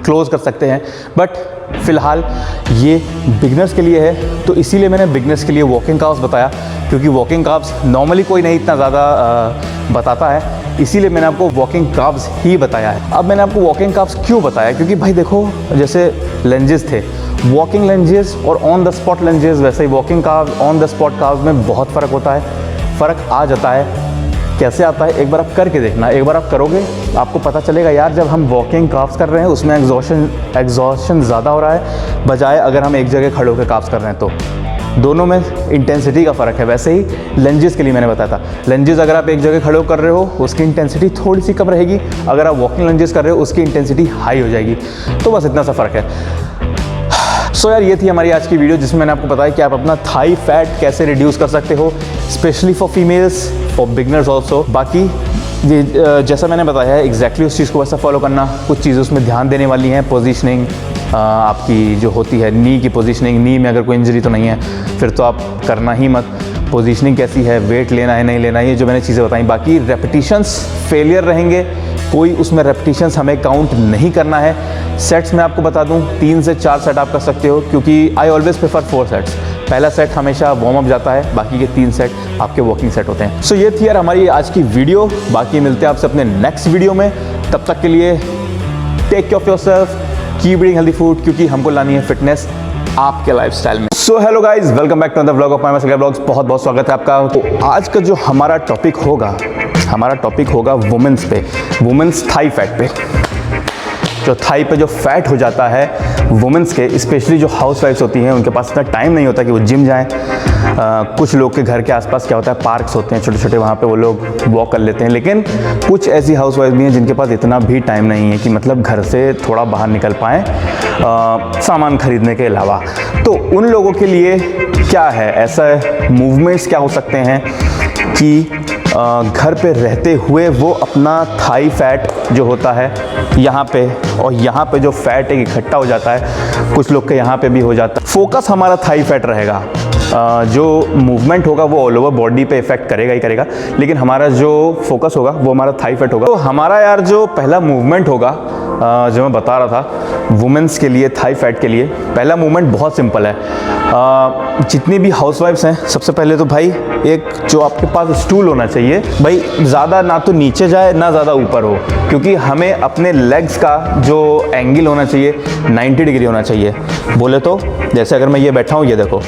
क्लोज कर सकते हैं। बट फ़िलहाल ये बिगनर्स के लिए है, तो इसीलिए मैंने बिगनर्स के लिए वॉकिंग काव्स बताया, क्योंकि वॉकिंग काव्स नॉर्मली कोई नहीं इतना ज़्यादा बताता है, इसीलिए मैंने आपको वॉकिंग काव्स ही बताया है। अब मैंने आपको वॉकिंग काव्स क्यों बताया, क्योंकि भाई देखो, जैसे लंजेस थे, वॉकिंग लंजेस और ऑन द स्पॉट लंजेस, वैसे ही walking calves, on the spot calves में बहुत फ़र्क होता है। फ़र्क आ जाता है। कैसे आता है, एक बार आप करके देखना, एक बार आप करोगे आपको पता चलेगा यार, जब हम वॉकिंग काव्स कर रहे हैं उसमें एग्जॉशन ज़्यादा हो रहा है बजाय अगर हम एक जगह खड़े होकर काव्स कर रहे हैं, तो दोनों में इंटेंसिटी का फ़र्क है। वैसे ही लंजेस के लिए मैंने बताया था, लंजेस अगर आप एक जगह खड़े होकर कर रहे हो उसकी इंटेंसिटी थोड़ी सी कम रहेगी, अगर आप वॉकिंग लंजेस कर रहे हो उसकी इंटेंसिटी हाई हो जाएगी। तो बस इतना सा फ़र्क है। सो यार, ये थी हमारी आज की वीडियो जिसमें मैंने आपको बताया कि आप अपना थाई फैट कैसे रिड्यूस कर सकते हो, specially for females, for beginners also. बाकी ये जैसा मैंने बताया है एग्जैक्टली उस चीज़ को वैसा फॉलो करना। कुछ चीज़ें उसमें ध्यान देने वाली हैं, पोजीशनिंग आपकी जो होती है, नी की पोजीशनिंग, नी में अगर कोई इंजरी तो नहीं है फिर तो आप करना ही मत। पोजीशनिंग कैसी है, वेट लेना है नहीं लेना है, ये जो मैंने चीज़ें बताई। बाकी रेपिटिशंस फेलियर रहेंगे, कोई उसमें रेपिटिशंस हमें काउंट नहीं करना है। सेट्स में आपको बता दूं 3 से 4 सेट आप कर सकते हो, क्योंकि आई ऑलवेज प्रेफर 4 सेट्स। पहला सेट हमेशा वार्म अप जाता है, बाकी के 3 सेट आपके वॉकिंग सेट होते हैं। सो ये थी यार हमारी आज की वीडियो। बाकी मिलते हैं आपसे अपने नेक्स्ट वीडियो में, तब तक के लिए take care of yourself, keep eating healthy food, क्योंकि हमको लानी है फिटनेस आपके लाइफस्टाइल में। So hello guys, welcome back to the vlog of my muscle blogs. बहुत बहुत स्वागत है आपका। तो आज का जो हमारा टॉपिक होगा वुमेन्स पे, वुमेन्स थाई फैट पे। जो थाई पे जो फैट हो जाता है वुमेन्स के, स्पेशली जो हाउस वाइफ्स होती हैं, उनके पास इतना टाइम नहीं होता कि वो जिम जाएं। कुछ लोग के घर के आसपास क्या होता है, पार्क्स होते हैं छोटे छोटे, वहाँ पे वो लोग वॉक कर लेते हैं। लेकिन कुछ ऐसी हाउस वाइफ भी हैं जिनके पास इतना भी टाइम नहीं है कि मतलब घर से थोड़ा बाहर निकल पाएँ सामान खरीदने के अलावा। तो उन लोगों के लिए क्या है, ऐसा मूवमेंट्स क्या हो सकते हैं कि घर पे रहते हुए वो अपना थाई फैट जो होता है यहाँ पे और यहाँ पे जो फैट है इकट्ठा हो जाता है, कुछ लोग के यहाँ पे भी हो जाता है। फोकस हमारा थाई फैट रहेगा। जो मूवमेंट होगा वो ऑल ओवर बॉडी पे इफेक्ट करेगा ही करेगा, लेकिन हमारा जो फोकस होगा वो हमारा थाई फैट होगा। तो हमारा यार जो पहला मूवमेंट होगा जो मैं बता रहा था वुमेन्स के लिए, थाई फैट के लिए, पहला मूवमेंट बहुत सिंपल है। जितनी भी हाउसवाइफ्स हैं, सबसे पहले तो भाई एक जो आपके पास स्टूल होना चाहिए, भाई ज़्यादा ना तो नीचे जाए ना ज़्यादा ऊपर हो, क्योंकि हमें अपने लेग्स का जो एंगल होना चाहिए 90 डिग्री होना चाहिए। बोले तो जैसे अगर मैं ये बैठा हूँ, ये देखो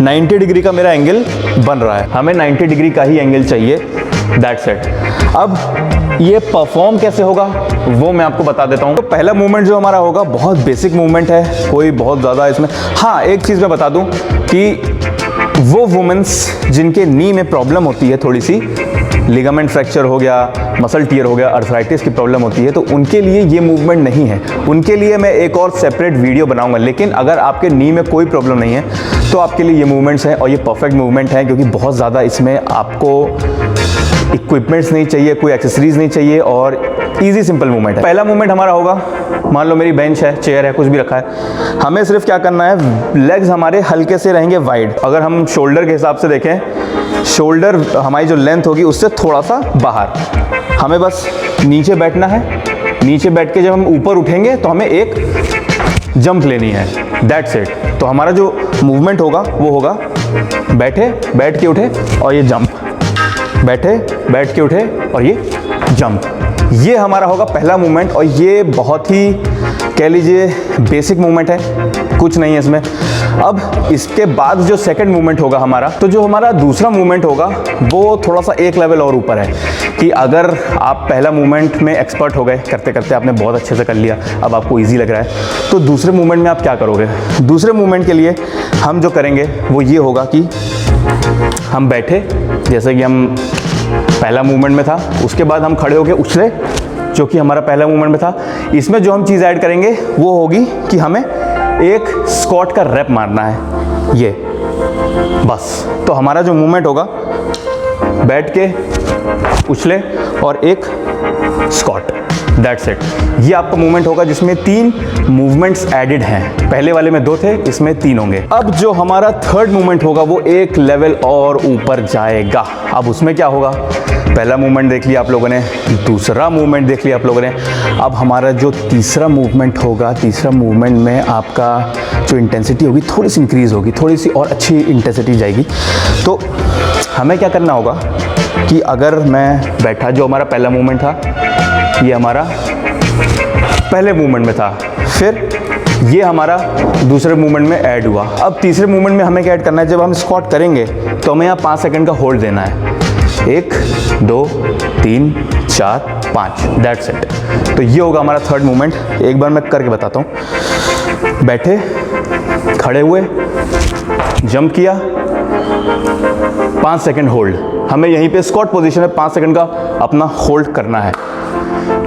90 डिग्री का मेरा एंगल बन रहा है, हमें 90 डिग्री का ही एंगल चाहिए, दैट्स इट। अब ये परफॉर्म कैसे होगा वो मैं आपको बता देता हूँ। तो पहला मूवमेंट जो हमारा होगा बहुत बेसिक मूवमेंट है, कोई बहुत ज़्यादा इसमें, हाँ एक चीज़ मैं बता दूँ कि वो वुमेन्स जिनके नी में प्रॉब्लम होती है, थोड़ी सी लिगामेंट फ्रैक्चर हो गया, मसल टियर हो गया, अर्थराइटिस की प्रॉब्लम होती है, तो उनके लिए ये मूवमेंट नहीं है। उनके लिए मैं एक और सेपरेट वीडियो बनाऊंगा। लेकिन अगर आपके नी में कोई प्रॉब्लम नहीं है तो आपके लिए ये मूवमेंट्स हैं और ये परफेक्ट मूवमेंट है, क्योंकि बहुत ज़्यादा इसमें आपको इक्विपमेंट्स नहीं चाहिए, कोई एक्सेसरीज नहीं चाहिए और इजी सिंपल मूवमेंट है। पहला मूवमेंट हमारा होगा, मान लो मेरी बेंच है, चेयर है, कुछ भी रखा है, हमें सिर्फ क्या करना है, लेग्स हमारे हल्के से रहेंगे वाइड। अगर हम शोल्डर के हिसाब से देखें, शोल्डर हमारी जो लेंथ होगी उससे थोड़ा सा बाहर, हमें बस नीचे बैठना है। नीचे बैठ के जब हम ऊपर उठेंगे तो हमें एक जंप लेनी है, दैट्स इट। तो हमारा जो मूवमेंट होगा वो होगा बैठे, बैठ के उठे और ये जंप, बैठे, बैठ के उठे और ये जंप। ये हमारा होगा पहला मूवमेंट और ये बहुत ही कह लीजिए बेसिक मूवमेंट है, कुछ नहीं है इसमें। अब इसके बाद जो सेकंड मूवमेंट होगा हमारा, तो जो हमारा दूसरा मूवमेंट होगा वो थोड़ा सा एक लेवल और ऊपर है कि अगर आप पहला मूवमेंट में एक्सपर्ट हो गए, करते करते आपने बहुत अच्छे से कर लिया, अब आपको इजी लग रहा है, तो दूसरे मूवमेंट में आप क्या करोगे। दूसरे मूवमेंट के लिए हम जो करेंगे वो ये होगा कि हम बैठे, जैसे कि हम पहला मूवमेंट में था, उसके बाद हम खड़े होकर उछले, जो कि हमारा पहला मूवमेंट में था। इसमें जो हम चीज़ ऐड करेंगे वो होगी कि हमें एक स्क्वाट का रैप मारना है, ये बस। तो हमारा जो मूवमेंट होगा, बैठ के उछले और एक स्क्वाट, दैट्स इट। ये आपका मूवमेंट होगा जिसमें 3 मूवमेंट्स एडेड हैं। पहले वाले में 2 थे, इसमें 3 होंगे। अब जो हमारा थर्ड मूवमेंट होगा वो एक लेवल और ऊपर जाएगा। अब उसमें क्या होगा, पहला मूवमेंट देख लिया आप लोगों ने, दूसरा मूवमेंट देख लिया आप लोगों ने। अब हमारा जो तीसरा मूवमेंट होगा, तीसरा मूवमेंट में आपका जो इंटेंसिटी होगी थोड़ी सी इंक्रीज़ होगी, थोड़ी सी और अच्छी इंटेंसिटी जाएगी। तो हमें क्या करना होगा कि अगर मैं बैठा, जो हमारा पहला मूवमेंट था ये हमारा पहले मूवमेंट में था, फिर ये हमारा दूसरे मूवमेंट में ऐड हुआ। अब तीसरे मूवमेंट में हमें क्या ऐड करना है, जब हम स्क्वाट करेंगे तो हमें यहाँ 5 सेकंड का होल्ड देना है। 1 2 3 4 5, दैट्स इट। तो ये होगा हमारा थर्ड मूवमेंट। एक बार मैं करके बताता हूँ। बैठे, खड़े हुए, जंप किया, 5 सेकंड होल्ड। हमें यहीं पे स्क्वाट पोजीशन में 5 सेकंड का अपना होल्ड करना है।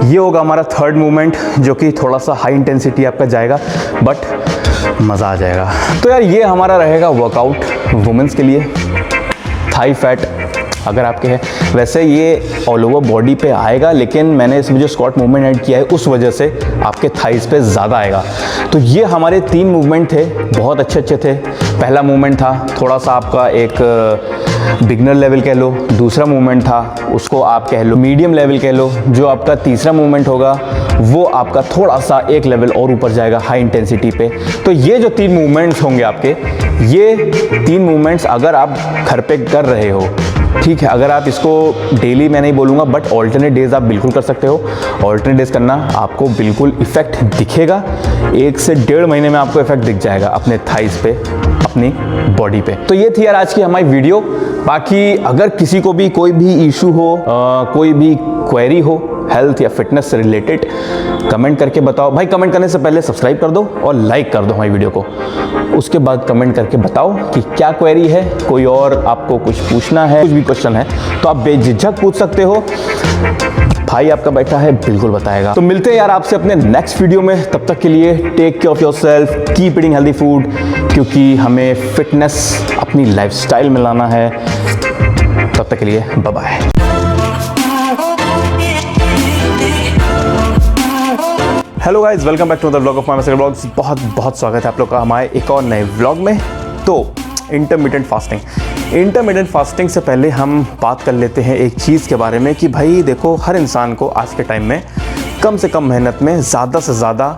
ये होगा हमारा थर्ड मूवमेंट, जो कि थोड़ा सा हाई इंटेंसिटी आपका जाएगा, बट मज़ा आ जाएगा। तो यार ये हमारा रहेगा वर्कआउट वुमेंस के लिए। थाई फैट अगर आपके है, वैसे ये ऑल ओवर बॉडी पे आएगा, लेकिन मैंने इसमें जो स्क्वाट मूवमेंट ऐड किया है उस वजह से आपके थाइस पे ज़्यादा आएगा। तो ये हमारे 3 मूवमेंट थे, बहुत अच्छे थे। पहला मूवमेंट था थोड़ा सा आपका एक बिगनर लेवल कह लो, दूसरा मूवमेंट था उसको आप कह लो मीडियम लेवल कह लो, जो आपका तीसरा मूवमेंट होगा वो आपका थोड़ा सा एक लेवल और ऊपर जाएगा हाई इंटेंसिटी पे। तो ये जो 3 मूवमेंट्स होंगे आपके, ये 3 मूवमेंट्स अगर आप घर पे कर रहे हो, ठीक है, अगर आप इसको डेली मैं नहीं बोलूँगा, बट ऑल्टरनेट डेज आप बिल्कुल कर सकते हो। ऑल्टरनेट डेज करना आपको बिल्कुल इफेक्ट दिखेगा, 1 से 1.5 महीने में आपको इफेक्ट दिख जाएगा अपने थाइस पे, अपनी बॉडी पे। तो ये थी यार आज की हमारी वीडियो। बाकी अगर किसी को भी कोई भी इशू हो, कोई भी क्वेरी हो हेल्थ या फिटनेस से रिलेटेड, कमेंट करके बताओ। भाई कमेंट करने से पहले सब्सक्राइब कर दो और लाइक कर दो हमारी वीडियो को। उसके बाद कमेंट करके बताओ कि क्या क्वेरी है, कोई और आपको कुछ पूछना है, कुछ भी क्वेश्चन है तो आप बेझिझक पूछ सकते हो। भाई आपका बैठा है, बिल्कुल बताएगा। तो मिलते हैं यार आपसे अपने नेक्स्ट वीडियो में। तब तक के लिए take care of yourself, keep eating healthy food, क्योंकि हमें फिटनेस अपनी लाइफस्टाइल में लाना है। तब तक के लिए bye bye. Hello guys, welcome back to the vlog of my muster vlogs. बहुत बहुत स्वागत है आप लोग का हमारे एक और नए व्लॉग में। तो इंटरमिटेंट फास्टिंग से पहले हम बात कर लेते हैं एक चीज़ के बारे में कि भाई देखो, हर इंसान को आज के टाइम में कम से कम मेहनत में ज़्यादा से ज़्यादा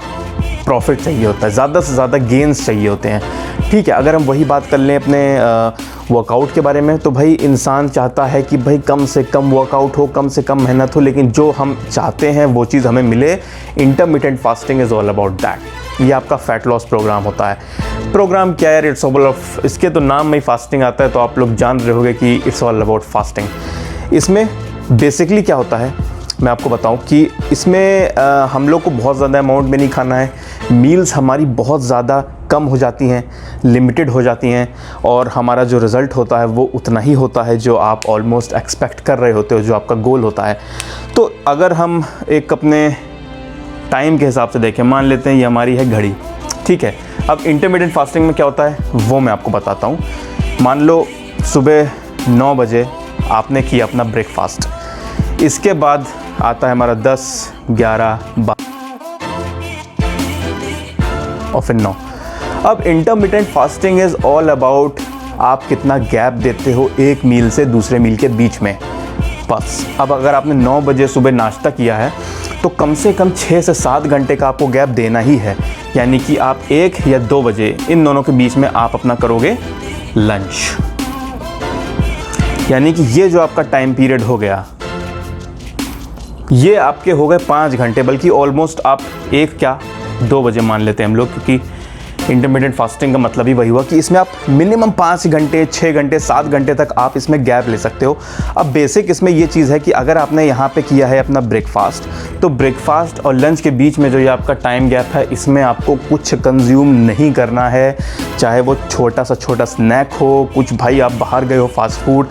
प्रॉफिट चाहिए होता है, ज़्यादा से ज़्यादा गेंस चाहिए होते हैं। ठीक है, अगर हम वही बात कर लें अपने वर्कआउट के बारे में, तो भाई इंसान चाहता है कि भाई कम से कम वर्कआउट हो, कम से कम मेहनत हो, लेकिन जो हम चाहते हैं वो चीज़ हमें मिले। Intermittent fasting is all about that. ये आपका फैट लॉस प्रोग्राम होता है। प्रोग्राम क्या है, इट्स ऑल ऑफ, इसके तो नाम में ही फास्टिंग आता है, तो आप लोग जान रहे होंगे कि इट्स ऑल अबाउट फास्टिंग। इसमें बेसिकली क्या होता है मैं आपको बताऊं कि इसमें हम लोग को बहुत ज़्यादा अमाउंट में नहीं खाना है। मील्स हमारी बहुत ज़्यादा कम हो जाती हैं, लिमिटेड हो जाती हैं, और हमारा जो रिज़ल्ट होता है वो उतना ही होता है जो आप ऑलमोस्ट एक्सपेक्ट कर रहे होते हो, जो आपका गोल होता है। तो अगर हम एक अपने टाइम के हिसाब से देखें, मान लेते हैं ये हमारी है घड़ी, ठीक है। अब इंटरमिटेंट फास्टिंग में क्या होता है वो मैं आपको बताता हूँ। मान लो सुबह 9 बजे आपने किया अपना ब्रेकफास्ट, इसके बाद आता है हमारा 10, 11, 12 और फिर 9। अब intermittent fasting is all about आप कितना गैप देते हो एक मील से दूसरे मील के बीच में, बस। अब अगर आपने 9 बजे सुबह नाश्ता किया है तो कम से कम 6 से 7 घंटे का आपको गैप देना ही है, यानी कि आप 1 या 2 बजे इन दोनों के बीच में आप अपना करोगे लंच। यानी कि ये जो आपका टाइम पीरियड हो गया, ये आपके हो गए 5 घंटे, बल्कि ऑलमोस्ट आप 1 क्या 2 बजे मान लेते हैं हम लोग, क्योंकि इंटरमिटेंट फास्टिंग का मतलब ही वही हुआ कि इसमें आप मिनिमम 5 घंटे, 6 घंटे, 7 घंटे तक आप इसमें गैप ले सकते हो। अब बेसिक इसमें ये चीज़ है कि अगर आपने यहाँ पे किया है अपना ब्रेकफास्ट, तो ब्रेकफास्ट और लंच के बीच में जो ये आपका टाइम गैप है, इसमें आपको कुछ कंज्यूम नहीं करना है, चाहे वो छोटा स्नैक हो, कुछ भाई आप बाहर गए हो फास्ट फूड,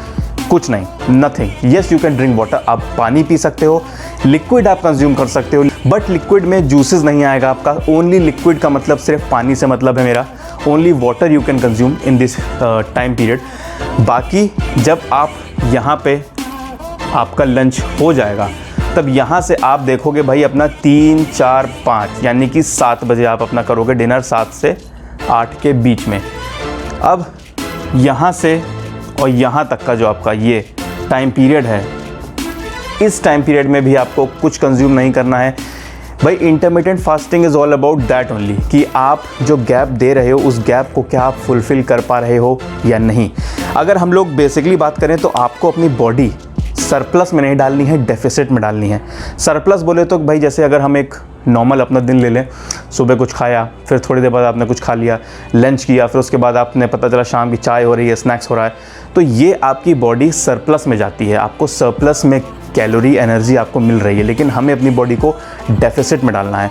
कुछ नहीं, nothing. Yes, you can drink water, आप पानी पी सकते हो, लिक्विड आप कंज्यूम कर सकते हो, बट लिक्विड में जूसेस नहीं आएगा आपका। ओनली लिक्विड का मतलब सिर्फ पानी से मतलब है मेरा। Only water you can consume in this time period. बाकी जब आप यहाँ पे आपका लंच हो जाएगा तब यहाँ से आप देखोगे भाई अपना 3, 4, 5 यानी कि 7 बजे आप अपना करोगे डिनर, 7 से 8 के बीच में। अब यहाँ से और यहाँ तक का जो आपका ये टाइम पीरियड है, इस टाइम पीरियड में भी आपको कुछ कंज्यूम नहीं करना है भाई। Intermittent fasting is all about that only कि आप जो गैप दे रहे हो उस गैप को क्या आप फुलफ़िल कर पा रहे हो या नहीं। अगर हम लोग बेसिकली बात करें तो आपको अपनी बॉडी सरप्लस में नहीं डालनी है, डेफिसिट में डालनी है। सरप्लस बोले तो भाई जैसे अगर हम एक नॉर्मल अपना दिन ले लें, सुबह कुछ खाया, फिर थोड़ी देर बाद आपने कुछ खा लिया, लंच किया, फिर उसके बाद आपने पता चला शाम की चाय हो रही है, स्नैक्स हो रहा है, तो ये आपकी बॉडी सरप्लस में जाती है। आपको सरप्लस में कैलोरी, एनर्जी आपको मिल रही है, लेकिन हमें अपनी बॉडी को डेफिसिट में डालना है।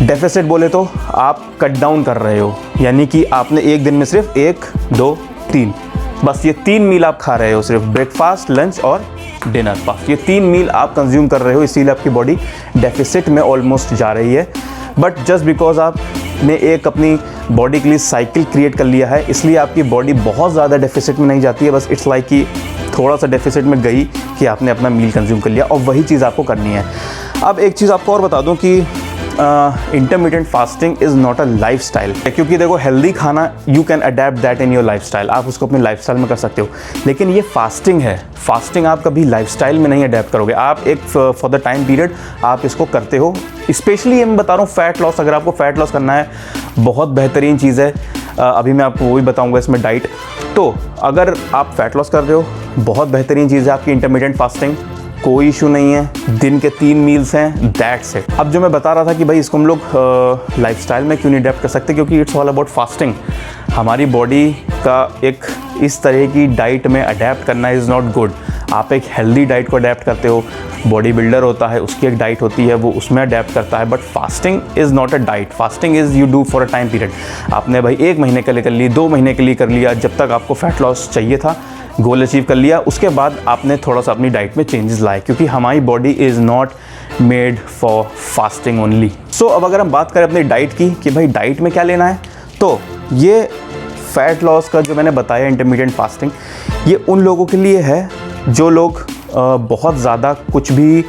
डेफिसिट बोले तो आप कट डाउन कर रहे हो, यानी कि आपने एक दिन में सिर्फ 1, 2, 3 बस ये 3 मील आप खा रहे हो, सिर्फ ब्रेकफास्ट, लंच और डिनर। बस ये 3 मील आप कंज्यूम कर रहे हो, इसीलिए आपकी बॉडी डेफिसिट में ऑलमोस्ट जा रही है। बट जस्ट बिकॉज आपने एक अपनी बॉडी के लिए साइकिल क्रिएट कर लिया है, इसलिए आपकी बॉडी बहुत ज़्यादा डेफिसिट में नहीं जाती है। बस इट्स लाइक कि थोड़ा सा डेफिसिट में गई कि आपने अपना मील कंज्यूम कर लिया, और वही चीज़ आपको करनी है। अब एक चीज़ आपको और बता दूं कि intermittent fasting is not a life style, क्योंकि देखो हेल्दी खाना you can adapt that in your life style, आप उसको अपनी लाइफ स्टाइल में कर सकते हो, लेकिन ये फास्टिंग है। फास्टिंग आप कभी लाइफ स्टाइल में नहीं अडेप्ट करोगे, आप एक फॉर द टाइम पीरियड आप इसको करते हो। स्पेशली मैं बता रहा हूँ फैट लॉस, अगर आपको फैट लॉस करना है बहुत बेहतरीन चीज़ है। अभी मैं आपको वो भी बताऊँगा इसमें डाइट। तो अगर आप फैट लॉस कर रहे हो, बहुत बेहतरीन चीज़ है आपकी इंटरमिटेंट फास्टिंग, कोई इशू नहीं है। दिन के 3 मील्स हैं, दैट्स इट। अब जो मैं बता रहा था कि भाई इसको हम लोग लाइफस्टाइल में क्यों नहीं अडेप्ट कर सकते, क्योंकि इट्स ऑल अबाउट फास्टिंग। हमारी बॉडी का एक इस तरह की डाइट में अडेप्ट करना इज़ नॉट गुड। आप एक हेल्दी डाइट को अडेप्ट करते हो, बॉडी बिल्डर होता है उसकी एक डाइट होती है, वो उसमें अडेप्ट करता है। But fasting is not a diet, fasting is you do for a time period. आपने भाई 1 महीने के लिए कर ली, 2 महीने के लिए कर लिया, जब तक आपको फैट लॉस चाहिए था, गोल अचीव कर लिया, उसके बाद आपने थोड़ा सा अपनी डाइट में चेंजेस लाए, क्योंकि हमारी body is not made for fasting only. So अब अगर हम बात करें अपनी डाइट की कि भाई डाइट में क्या लेना है, तो ये फैट लॉस का जो मैंने बताया इंटरमीडिएट फास्टिंग, ये उन लोगों के लिए है जो लोग बहुत ज़्यादा कुछ भी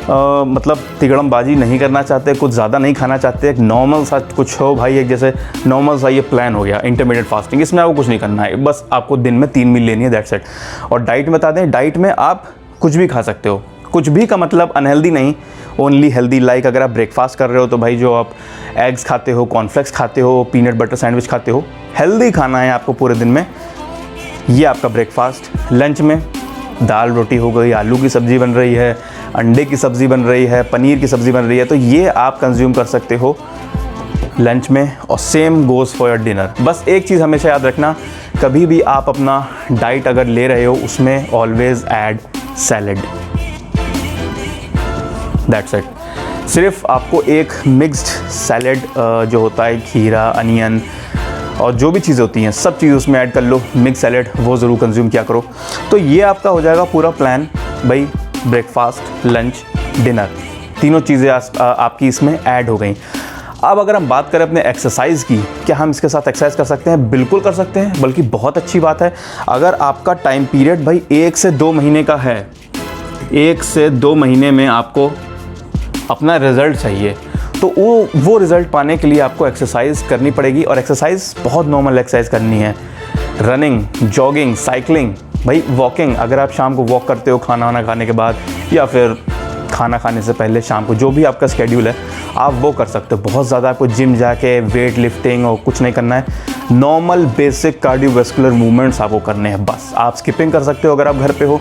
मतलब तिगड़मबाजी नहीं करना चाहते, कुछ ज़्यादा नहीं खाना चाहते, एक नॉर्मल सा कुछ हो भाई, एक जैसे नॉर्मल सा ये प्लान हो गया इंटरमीडिएट फास्टिंग, इसमें आपको कुछ नहीं करना है, बस आपको दिन में 3 मील लेनी है, दैट्स इट। और डाइट में बता दें, डाइट में आप कुछ भी खा सकते हो, कुछ भी का मतलब अनहेल्दी नहीं, ओनली हेल्दी। लाइक अगर आप ब्रेकफास्ट कर रहे हो तो भाई जो आप एग्स खाते हो, कॉर्नफ्लेक्स खाते हो, पीनट बटर सैंडविच खाते हो, हेल्दी खाना है आपको पूरे दिन में, ये आपका ब्रेकफास्ट। लंच में दाल रोटी हो गई, आलू की सब्ज़ी बन रही है, अंडे की सब्ज़ी बन रही है, पनीर की सब्ज़ी बन रही है, तो ये आप कंज्यूम कर सकते हो लंच में। और same goes for your dinner. बस एक चीज़ हमेशा याद रखना, कभी भी आप अपना डाइट अगर ले रहे हो उसमें always add salad, that's it. सिर्फ आपको एक मिक्स्ड सैलेड जो होता है, खीरा, अनियन और जो भी चीज़ें होती हैं सब चीज़ उसमें ऐड कर लो, मिक्स सैलेड वो ज़रूर कंज्यूम किया करो। तो ये आपका हो जाएगा पूरा प्लान भाई, ब्रेकफास्ट, लंच, डिनर, तीनों चीज़ें आपकी इसमें ऐड हो गई। अब अगर हम बात करें अपने एक्सरसाइज की, क्या हम इसके साथ एक्सरसाइज कर सकते हैं? बिल्कुल कर सकते हैं, बल्कि बहुत अच्छी बात है। अगर आपका टाइम पीरियड भाई 1 से 2 महीने का है, 1 से 2 महीने में आपको अपना रिज़ल्ट चाहिए, तो वो रिज़ल्ट पाने के लिए आपको एक्सरसाइज करनी पड़ेगी। और एक्सरसाइज बहुत नॉर्मल एक्सरसाइज करनी है, रनिंग, जॉगिंग, साइकिलिंग, भाई वॉकिंग। अगर आप शाम को वॉक करते हो खाना वाना खाने के बाद, या फिर खाना खाने से पहले शाम को, जो भी आपका स्केड्यूल है आप वो कर सकते हो। बहुत ज़्यादा आपको जिम जाके वेट लिफ्टिंग और कुछ नहीं करना है, नॉर्मल बेसिक कार्डियोवैस्कुलर मूवमेंट्स आपको करने हैं बस। आप स्किपिंग कर सकते हो अगर आप घर पे हो,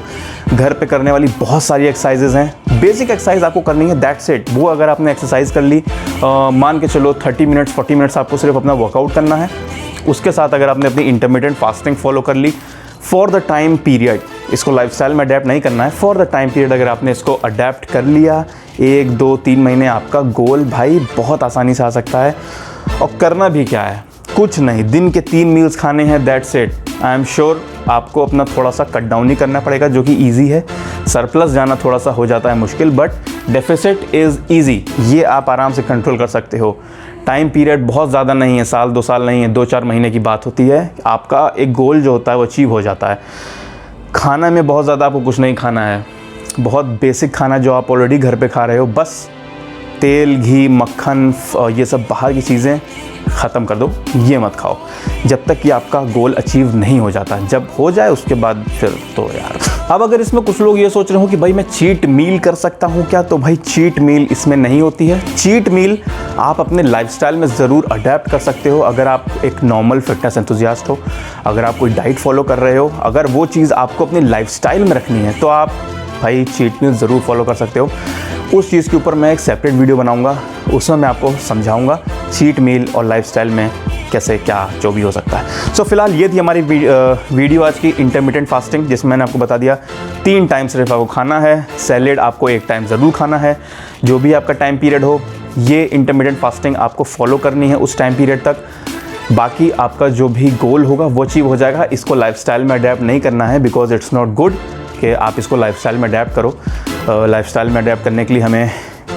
घर पे करने वाली बहुत सारी एक्सरसाइजेज हैं, बेसिक एक्सरसाइज आपको करनी है, दैट्स इट। वो अगर आपने एक्सरसाइज कर ली, मान के चलो 30 मिनट्स 40 मिनट्स आपको सिर्फ अपना वर्कआउट करना है। उसके साथ अगर आपने अपनी इंटरमिटेंट फास्टिंग फॉलो कर ली फॉर द टाइम पीरियड, इसको लाइफस्टाइल में अडेप्ट नहीं करना है, फॉर द टाइम पीरियड अगर आपने इसको अडेप्ट कर लिया, 1, 2, 3 महीने, आपका गोल भाई बहुत आसानी से आ सकता है। और करना भी क्या है, कुछ नहीं, दिन के 3 मील्स खाने हैं, that's it. I am sure आपको अपना थोड़ा सा कट डाउन ही करना पड़ेगा, जो कि ईजी है। सरप्लस जाना थोड़ा सा हो जाता है मुश्किल, बट डेफिसिट इज़ ईजी, ये आप आराम से कंट्रोल कर सकते हो। टाइम पीरियड बहुत ज़्यादा नहीं है, साल 2 साल नहीं है, 2-4 महीने की बात होती है, आपका एक गोल जो होता है वो अचीव हो जाता है। खाना में बहुत ज़्यादा आपको कुछ नहीं खाना है, बहुत बेसिक खाना जो आप ऑलरेडी घर पे खा रहे हो, बस तेल, घी, मक्खन, ये सब बाहर की चीज़ें ख़त्म कर दो, ये मत खाओ जब तक कि आपका गोल अचीव नहीं हो जाता। जब हो जाए उसके बाद फिर तो यार। अब अगर इसमें कुछ लोग ये सोच रहे हो कि भाई मैं चीट मील कर सकता हूँ क्या, तो भाई चीट मील इसमें नहीं होती है। चीट मील आप अपने लाइफस्टाइल में ज़रूर अडेप्ट कर सकते हो। अगर आप एक नॉर्मल फिटनेस एंथुसियास्ट हो, अगर आप कोई डाइट फॉलो कर रहे हो, अगर वो चीज़ आपको अपनी लाइफस्टाइल में रखनी है तो आप भाई चीट मील ज़रूर फॉलो कर सकते हो। उस चीज़ के ऊपर मैं एक सेपरेट वीडियो बनाऊंगा, उसमें मैं आपको समझाऊंगा चीट मील और लाइफस्टाइल में कैसे क्या जो भी हो सकता है। सो फिलहाल ये थी हमारी वीडियो आज की इंटरमिटेंट फास्टिंग, जिसमें मैंने आपको बता दिया 3 टाइम सिर्फ आपको खाना है। सैलेड आपको 1 टाइम ज़रूर खाना है। जो भी आपका टाइम पीरियड हो, ये इंटरमिटेंट फास्टिंग आपको फॉलो करनी है उस टाइम पीरियड तक। बाकी आपका जो भी गोल होगा वो अचीव हो जाएगा। इसको लाइफस्टाइल में अडेप्ट नहीं करना है, बिकॉज इट्स नॉट गुड कि आप इसको लाइफस्टाइल में अडेप्ट करो। लाइफस्टाइल में अडेप्ट करने के लिए हमें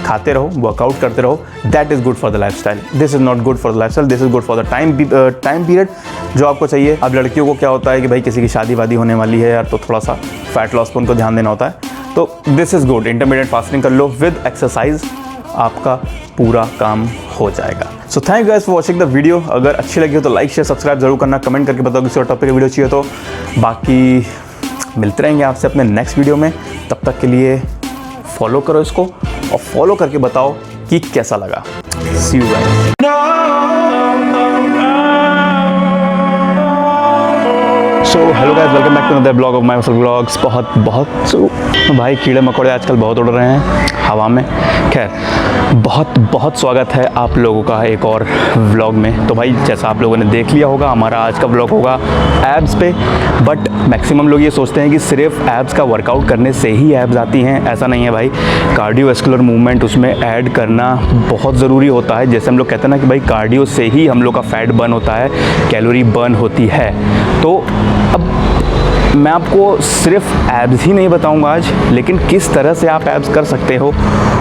खाते रहो, वर्कआउट करते रहो, that is good for the lifestyle. This is not good for the lifestyle, this is good for the time period जो आपको चाहिए। अब लड़कियों को क्या होता है कि भाई किसी की शादी वादी होने वाली है यार, तो थोड़ा सा फैट लॉस पर उनको ध्यान देना होता है, तो this is good. Intermediate fasting कर लो विद एक्सरसाइज, आपका पूरा काम हो जाएगा। So thank you guys for watching the video. अगर अच्छी लगी हो तो लाइक शेयर सब्सक्राइब जरूर करना, कमेंट करके बताओ किसी और टॉपिक की वीडियो चाहिए तो। बाकी मिलते रहेंगे आपसे अपने नेक्स्ट वीडियो में, तब तक के लिए फॉलो करो इसको और फॉलो करके बताओ कि कैसा लगा। See you guys. So hello guys, welcome back to another blog of my muscle blogs. बहुत भाई कीड़े मकोड़े आजकल बहुत उड़ रहे हैं हवा में। खैर, बहुत स्वागत है आप लोगों का एक और व्लॉग में। तो भाई जैसा आप लोगों ने देख लिया होगा, हमारा आज का व्लॉग होगा एब्स पे। बट मैक्सिमम लोग ये सोचते हैं कि सिर्फ एब्स का वर्कआउट करने से ही एब्स आती हैं। ऐसा नहीं है भाई, कार्डियोवैस्कुलर मूवमेंट उसमें ऐड करना बहुत ज़रूरी होता है। जैसे हम लोग कहते हैं ना कि भाई कार्डियो से ही हम लोग का फैट बर्न होता है, कैलोरी बर्न होती है। तो अब मैं आपको सिर्फ एब्स ही नहीं बताऊंगा आज, लेकिन किस तरह से आप एब्स कर सकते हो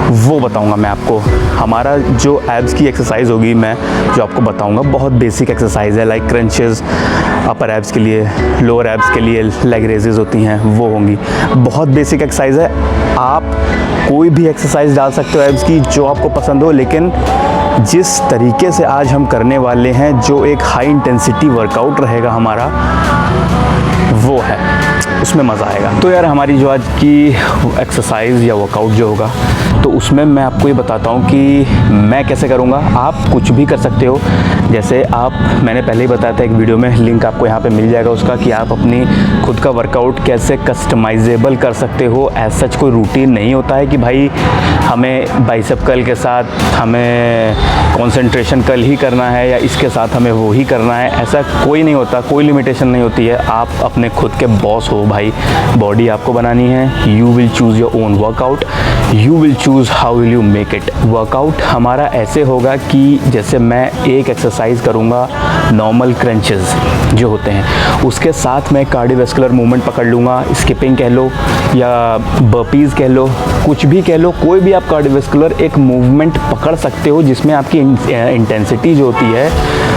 वो बताऊंगा मैं आपको। हमारा जो एब्स की एक्सरसाइज होगी, मैं जो आपको बताऊंगा बहुत बेसिक एक्सरसाइज है, लाइक क्रंचेस अपर एब्स के लिए, लोअर एब्स के लिए लेग रेजेस होती हैं, वो होंगी। बहुत बेसिक एक्सरसाइज है। आप कोई भी एक्सरसाइज डाल सकते हो एब्स की जो आपको पसंद हो, लेकिन जिस तरीके से आज हम करने वाले हैं, जो एक हाई इंटेंसिटी वर्कआउट रहेगा हमारा, वो है, उसमें मज़ा आएगा। तो यार हमारी जो आज की एक्सरसाइज या वर्कआउट जो होगा, तो उसमें मैं आपको ये बताता हूँ कि मैं कैसे करूँगा। आप कुछ भी कर सकते हो। जैसे आप, मैंने पहले ही बताया था एक वीडियो में, लिंक आपको यहाँ पे मिल जाएगा उसका, कि आप अपनी खुद का वर्कआउट कैसे कस्टमाइजेबल कर सकते हो। एज सच कोई रूटीन नहीं होता है कि भाई हमें बाइसेप कर्ल के साथ हमें कंसंट्रेशन कर्ल ही करना है या इसके साथ हमें वो ही करना है। ऐसा कोई नहीं होता, कोई लिमिटेशन नहीं होती है। आप अपने खुद के बॉस हो भाई। बॉडी आपको बनानी है। You will choose your own workout, you will choose how will you make it. Workout हमारा ऐसे होगा कि जैसे मैं एक एक्सरसाइज करूँगा नॉर्मल क्रंचेस जो होते हैं, उसके साथ मैं कार्डियोवैस्कुलर मूवमेंट पकड़ लूँगा। स्किपिंग कह लो या बर्पीज़ कह लो, कुछ भी कह लो, कोई भी आप कार्डियोवैस्कुलर एक मूवमेंट पकड़ सकते हो जिसमें आपकी इंटेंसिटी जो होती है,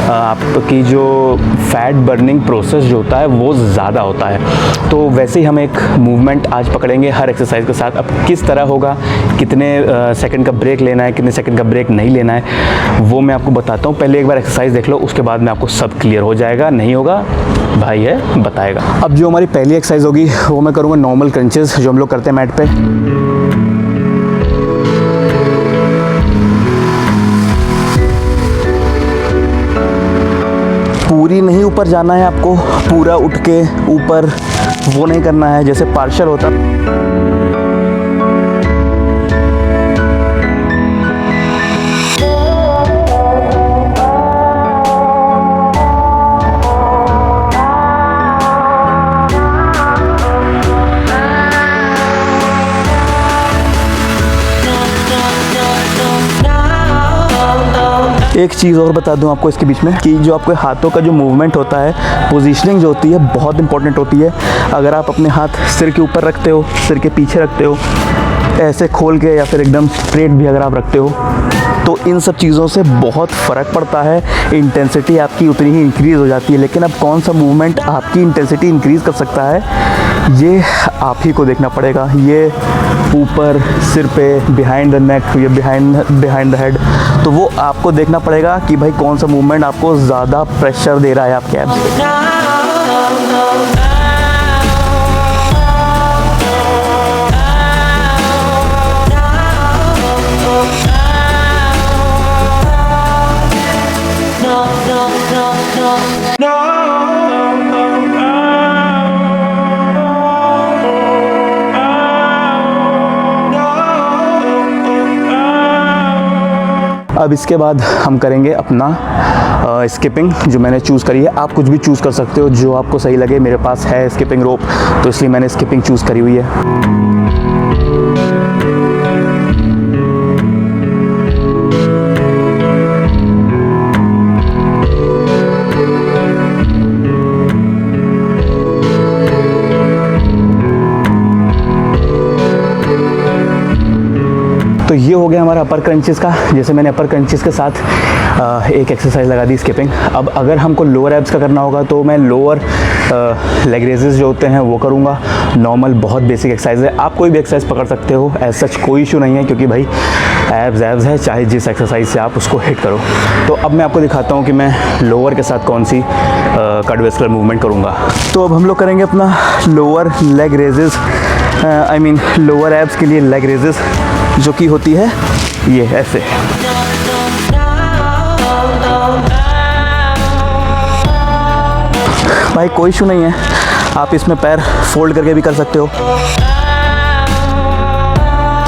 आपकी जो फैट बर्निंग प्रोसेस जो होता है वो ज़्यादा होता है। तो वैसे ही हम एक मूवमेंट आज पकड़ेंगे हर एक्सरसाइज के साथ। अब किस तरह होगा, कितने सेकंड का ब्रेक लेना है, कितने सेकंड का ब्रेक नहीं लेना है, वो मैं आपको बताता हूँ। पहले एक बार एक्सरसाइज देख लो, उसके बाद में आपको सब क्लियर हो जाएगा। नहीं होगा भाई है बताएगा। अब जो हमारी पहली एक्सरसाइज होगी वो मैं करूँगा नॉर्मल क्रंचेस जो हम लोग करते हैं मैट पे। पूरी नहीं ऊपर जाना है आपको, पूरा उठ के ऊपर वो नहीं करना है जैसे पार्शल होता। एक चीज़ और बता दूं आपको इसके बीच में, कि जो आपके हाथों का जो मूवमेंट होता है, पोजीशनिंग जो होती है बहुत इंपॉर्टेंट होती है। अगर आप अपने हाथ सिर के ऊपर रखते हो, सिर के पीछे रखते हो, ऐसे खोल के, या फिर एकदम स्ट्रेट भी अगर आप रखते हो, तो इन सब चीज़ों से बहुत फ़र्क पड़ता है। इंटेंसिटी आपकी उतनी ही इंक्रीज़ हो जाती है। लेकिन अब कौन सा मूवमेंट आपकी इंटेंसिटी इंक्रीज़ कर सकता है, ये आप ही को देखना पड़ेगा। ये ऊपर सिर पे, बिहाइंड द नेक, ये बिहाइंड द हेड, तो वो आपको देखना पड़ेगा कि भाई कौन सा मूवमेंट आपको ज़्यादा प्रेशर दे रहा है आपके एब्स पे। अब इसके बाद हम करेंगे अपना स्किपिंग जो मैंने चूज़ करी है। आप कुछ भी चूज़ कर सकते हो जो आपको सही लगे। मेरे पास है स्किपिंग रोप, तो इसलिए मैंने स्किपिंग चूज़ करी हुई है। तो ये हो गया हमारा अपर क्रंचेस का। जैसे मैंने अपर क्रंचेस के साथ एक एक्सरसाइज लगा दी स्किपिंग। अब अगर हमको लोअर एब्स का करना होगा तो मैं लोअर लेग रेजेस जो होते हैं वो करूँगा। नॉर्मल बहुत बेसिक एक्सरसाइज है, आप कोई भी एक्सरसाइज पकड़ सकते हो, एज सच कोई इशू नहीं है, क्योंकि भाई एब्स है, चाहे जिस एक्सरसाइज से आप उसको हिट करो। तो अब मैं आपको दिखाता हूँ कि मैं लोअर के साथ कौन सी कार्डियोवैस्कुलर मूवमेंट करूँगा। तो अब हम लोग करेंगे अपना lower leg raises, I mean lower abs के लिए लेग रेजेस, जो कि होती है ये ऐसे। भाई कोई इशू नहीं है, आप इसमें पैर फोल्ड करके भी कर सकते हो,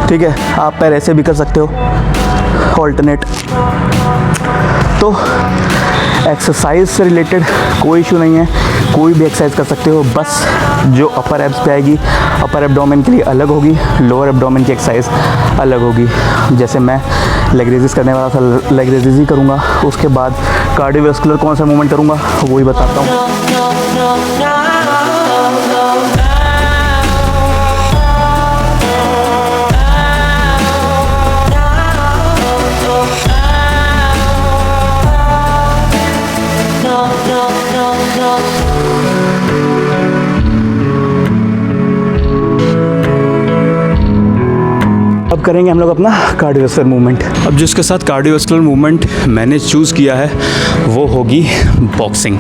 ठीक है। आप पैर ऐसे भी कर सकते हो ऑल्टरनेट। तो एक्सरसाइज से रिलेटेड कोई इशू नहीं है, कोई भी एक्सरसाइज कर सकते हो। बस जो अपर एब्स पे आएगी, अपर एब्डोमेन के लिए अलग होगी, लोअर एब्डोमेन की एक्सरसाइज अलग होगी। जैसे मैं लेग रेजेस करने वाला था, लेग रेजेस ही करूँगा। उसके बाद कार्डियोवैस्कुलर कौन सा मूवमेंट करूँगा वही बताता हूँ। अब करेंगे हम लोग अपना कार्डियोवैस्कुलर मूवमेंट। अब जिसके साथ कार्डियोवैस्कुलर मूवमेंट मैंने चूज़ किया है वो होगी बॉक्सिंग।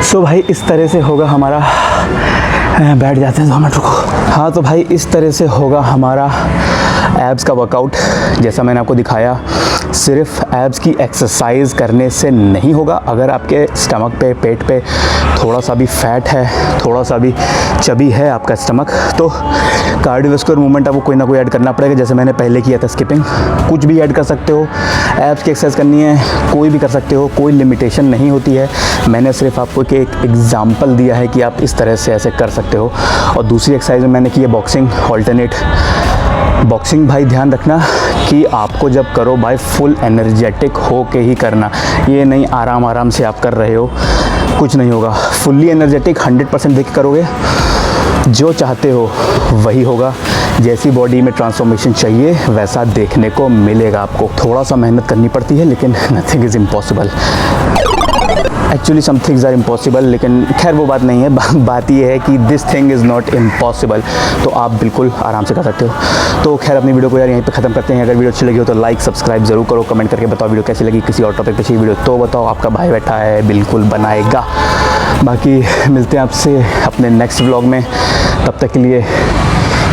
सो भाई इस तरह से होगा हमारा, बैठ जाते हैं 2 मिनट रुको। हाँ तो भाई इस तरह से होगा हमारा एब्स का वर्कआउट। जैसा मैंने आपको दिखाया, सिर्फ एब्स की एक्सरसाइज करने से नहीं होगा। अगर आपके स्टमक पे, पेट पे थोड़ा सा भी फैट है, थोड़ा सा भी चबी है आपका स्टमक, तो कार्डियोवैस्कुलर मूवमेंट आपको कोई ना कोई ऐड करना पड़ेगा। जैसे मैंने पहले किया था स्किपिंग, कुछ भी ऐड कर सकते हो। एब्स की एक्सरसाइज करनी है कोई भी कर सकते हो, कोई लिमिटेशन नहीं होती है। मैंने सिर्फ आपको एक एग्जाम्पल दिया है कि आप इस तरह से ऐसे कर सकते हो। और दूसरी एक्सरसाइज में मैंने की है बॉक्सिंग ऑल्टरनेट। बॉक्सिंग भाई ध्यान रखना कि आपको जब करो भाई फुल एनर्जेटिक हो के ही करना। ये नहीं आराम आराम से आप कर रहे हो, कुछ नहीं होगा। फुल्ली एनर्जेटिक 100% देख करोगे, जो चाहते हो वही होगा। जैसी बॉडी में ट्रांसफॉर्मेशन चाहिए वैसा देखने को मिलेगा आपको। थोड़ा सा मेहनत करनी पड़ती है, लेकिन nothing is impossible. Actually some things are impossible, लेकिन खैर वो बात नहीं है। बात ये है कि this thing is not impossible, तो आप बिल्कुल आराम से कर सकते हो। तो खैर अपनी वीडियो को यार यहीं पे ख़त्म करते हैं। अगर वीडियो अच्छी लगी हो तो लाइक सब्सक्राइब जरूर करो, कमेंट करके बताओ वीडियो कैसी लगी। किसी और टॉपिक पे चाहिए वीडियो तो बताओ, आपका भाई बैठा है, बिल्कुल बनाएगा। बाकी मिलते हैं आपसे अपने नेक्स्ट व्लॉग में। तब तक के लिए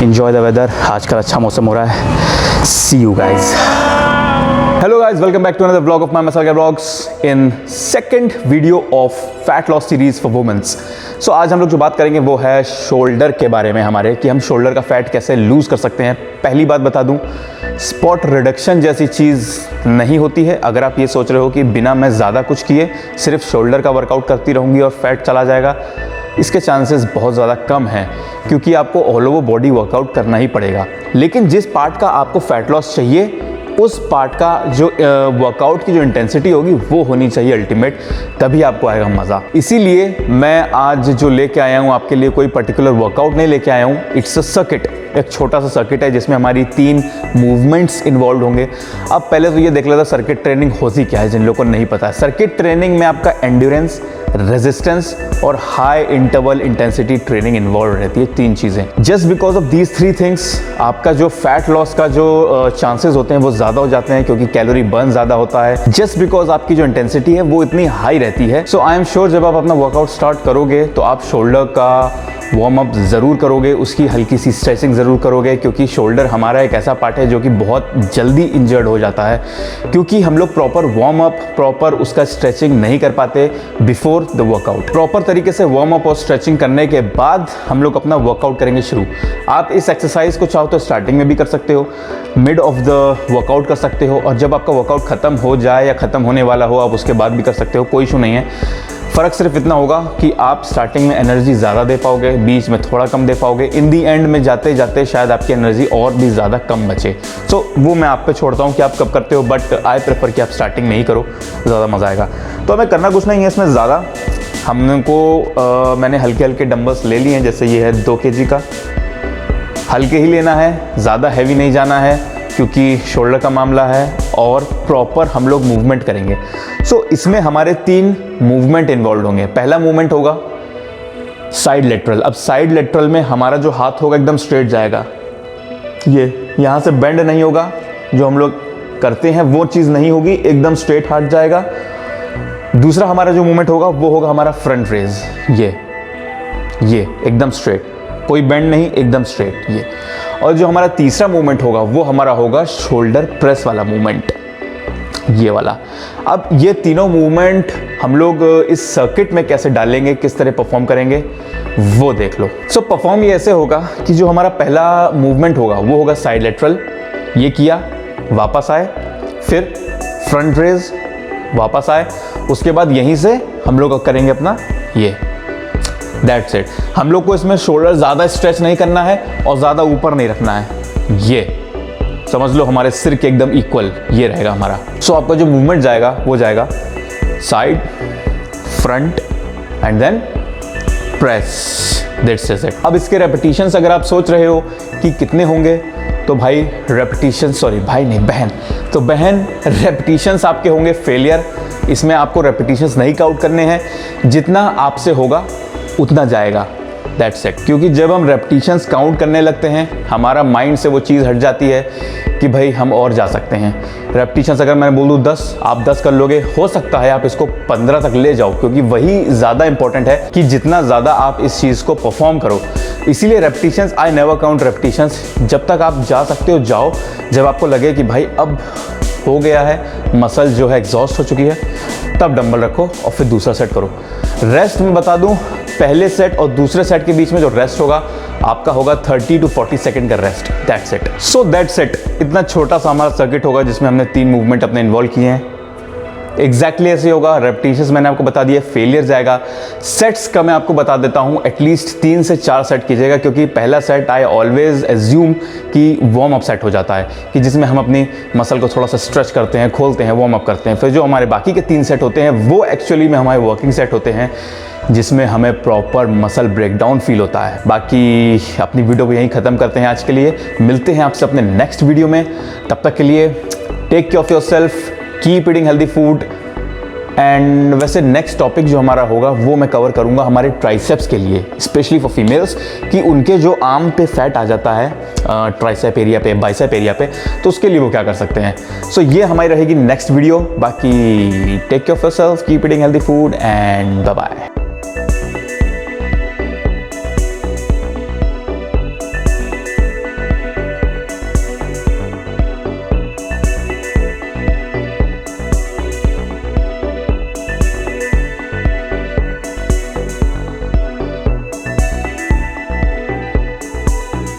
enjoy the weather। आजकल अच्छा मौसम हो रहा है। See you guys। Hello guys, welcome back to another vlog of my Masala Guy Vlogs in second video of fat loss series for women। So आज हम लोग जो बात करेंगे वो है शोल्डर के बारे में हमारे, कि हम शोल्डर का फैट कैसे लूज कर सकते हैं। पहली बात बता दूं, स्पॉट रिडक्शन जैसी चीज़ नहीं होती है। अगर आप ये सोच रहे हो कि बिना मैं ज़्यादा कुछ किए सिर्फ शोल्डर का वर्कआउट करती रहूँगी और फैट चला जाएगा, इसके चांसेस बहुत ज़्यादा कम हैं, क्योंकि आपको ऑल ओवर बॉडी वर्कआउट करना ही पड़ेगा। लेकिन जिस पार्ट का आपको फैट लॉस चाहिए उस पार्ट का जो वर्कआउट की जो इंटेंसिटी होगी वो होनी चाहिए अल्टीमेट, तभी आपको आएगा मज़ा। इसीलिए मैं आज जो लेके आया हूँ आपके लिए कोई पर्टिकुलर वर्कआउट नहीं लेके आया हूँ, इट्स अ सर्किट, एक छोटा सा सर्किट है जिसमें हमारी 3 मूवमेंट्स इन्वॉल्व होंगे। अब पहले तो ये देख लेता सर्किट ट्रेनिंग होती क्या है, जिन लोगों को नहीं पता है। सर्किट ट्रेनिंग में आपका एंड्योरेंस, रेजिस्टेंस और high interval intensity training involve रहती है, 3 चीज़ें। Just because of these 3 things आपका जो फैट लॉस का जो चांसेस होते हैं वो ज़्यादा हो जाते हैं, क्योंकि कैलोरी बर्न ज़्यादा होता है, जस्ट बिकॉज आपकी जो इंटेंसिटी है वो इतनी हाई रहती है। सो आई एम श्योर जब आप अपना वर्कआउट स्टार्ट करोगे तो आप शोल्डर का वार्म अप ज़रूर करोगे, उसकी हल्की सी स्ट्रेचिंग ज़रूर करोगे, क्योंकि शोल्डर हमारा एक ऐसा पार्ट है जो कि बहुत जल्दी इंजर्ड हो जाता है, क्योंकि हम लोग प्रॉपर वार्म अप, प्रॉपर उसका स्ट्रेचिंग नहीं कर पाते बिफोर द वर्कआउट। प्रॉपर तरीके से वार्म अप और स्ट्रेचिंग करने के बाद हम लोग अपना वर्कआउट करेंगे शुरू। आप इस एक्सरसाइज को चाहो तो स्टार्टिंग में भी कर सकते हो, मिड ऑफ द वर्कआउट कर सकते हो, और जब आपका वर्कआउट ख़त्म हो जाए या ख़त्म होने वाला हो आप उसके बाद भी कर सकते हो, कोई इशू नहीं है। फ़र्क सिर्फ इतना होगा कि आप स्टार्टिंग में एनर्जी ज़्यादा दे पाओगे, बीच में थोड़ा कम दे पाओगे, इन दी एंड में जाते जाते शायद आपकी एनर्जी और भी ज़्यादा कम बचे। सो वो मैं आप पे छोड़ता हूँ कि आप कब करते हो, बट आई प्रेफर कि आप स्टार्टिंग में ही करो, ज़्यादा मज़ा आएगा। तो हमें करना कुछ नहीं है इसमें ज़्यादा, मैंने हल्के हल्के डंबल्स ले लिए हैं, जैसे ये है 2 kg का, हल्के ही लेना है, ज़्यादा हैवी नहीं जाना है क्योंकि शोल्डर का मामला है, और प्रॉपर हम लोग मूवमेंट करेंगे। सो इसमें हमारे 3 मूवमेंट इन्वॉल्व होंगे। पहला मूवमेंट होगा साइड लेटरल। अब साइड लेटरल में हमारा जो हाथ होगा एकदम स्ट्रेट जाएगा, ये यहाँ से बेंड नहीं होगा, जो हम लोग करते हैं वो चीज़ नहीं होगी, एकदम स्ट्रेट हाथ जाएगा। दूसरा हमारा जो मूवमेंट होगा वो होगा हमारा फ्रंट रेज, ये एकदम स्ट्रेट, कोई बेंड नहीं, एकदम स्ट्रेट ये। और जो हमारा तीसरा मूवमेंट होगा वो हमारा होगा शोल्डर प्रेस वाला मूवमेंट, ये वाला। अब ये तीनों मूवमेंट हम लोग इस सर्किट में कैसे डालेंगे, किस तरह परफॉर्म करेंगे वो देख लो। सो परफॉर्म ये ऐसे होगा कि जो हमारा पहला मूवमेंट होगा वो होगा साइड लेटरल, ये किया, वापस आए, फिर फ्रंट रेज, वापस आए, उसके बाद यहीं से हम लोग करेंगे अपना ये, दैट्स इट। हम लोग को इसमें शोल्डर ज़्यादा स्ट्रेच नहीं करना है और ज़्यादा ऊपर नहीं रखना है, ये समझ लो हमारे सिर के एकदम इक्वल ये रहेगा हमारा। सो आपका जो मूवमेंट जाएगा वो जाएगा side, front and then press, that's it. अब इसके रेपिटेशंस अगर आप सोच रहे हो कि कितने होंगे, तो भाई रेपिटेशन, सॉरी भाई नहीं बहन, तो बहन रेपिटेशंस आपके होंगे फेलियर। इसमें आपको रेपिटेशंस नहीं काउंट करने हैं, जितना आपसे होगा उतना जाएगा, दैट्स इट। क्योंकि जब हम रेपिटेशंस काउंट करने लगते हैं हमारा माइंड से वो चीज़ हट जाती है कि भाई हम और जा सकते हैं। रेपिटेशंस अगर मैं बोल दूँ 10, आप 10 कर लोगे, हो सकता है आप इसको 15 तक ले जाओ, क्योंकि वही ज़्यादा इंपॉर्टेंट है कि जितना ज़्यादा आप इस चीज़ को परफॉर्म करो। इसीलिए repetitions, I never count repetitions, जब तक आप जा सकते हो जाओ, जब आपको लगे कि भाई अब हो गया है, मसल जो है एग्जॉस्ट हो चुकी है, तब डंबल रखो और फिर दूसरा सेट करो। रेस्ट में बता दूं, पहले सेट और दूसरे सेट के बीच में जो रेस्ट होगा आपका होगा 30 to 40 सेकंड का rest, that's it. So that's it, इतना छोटा सा हमारा सर्किट होगा जिसमें हमने 3 मूवमेंट अपने इन्वॉल्व किए हैं। एग्जैक्टली ऐसे होगा। रेपिटेशंस मैंने आपको बता दिया, फेलियर जाएगा। सेट्स का मैं आपको बता देता हूँ, एटलीस्ट 3 से 4 सेट कीजिएगा, क्योंकि पहला सेट आई ऑलवेज एज्यूम कि वार्म अप सेट हो जाता है, कि जिसमें हम अपनी मसल को थोड़ा सा स्ट्रेच करते हैं, खोलते हैं, वार्म अप करते हैं। फिर जो हमारे बाकी के 3 सेट होते हैं वो एक्चुअली में हमारे वर्किंग सेट होते हैं, जिसमें हमें प्रॉपर मसल ब्रेकडाउन फील होता है। बाकी अपनी वीडियो को यहीं ख़त्म करते हैं आज के लिए। मिलते हैं आपसे अपने नेक्स्ट वीडियो में, तब तक के लिए take care of yourself, keep eating healthy food. And वैसे नेक्स्ट टॉपिक जो हमारा होगा वो मैं कवर करूंगा हमारे ट्राइसेप्स के लिए, स्पेशली फॉर फीमेल्स, कि उनके जो आर्म पे फैट आ जाता है ट्राइसेप एरिया पे, बाइसेप एरिया पे, तो उसके लिए वो क्या कर सकते हैं। सो ये हमारी रहेगी नेक्स्ट वीडियो। बाकी take care of yourself, keep eating healthy food and bye bye.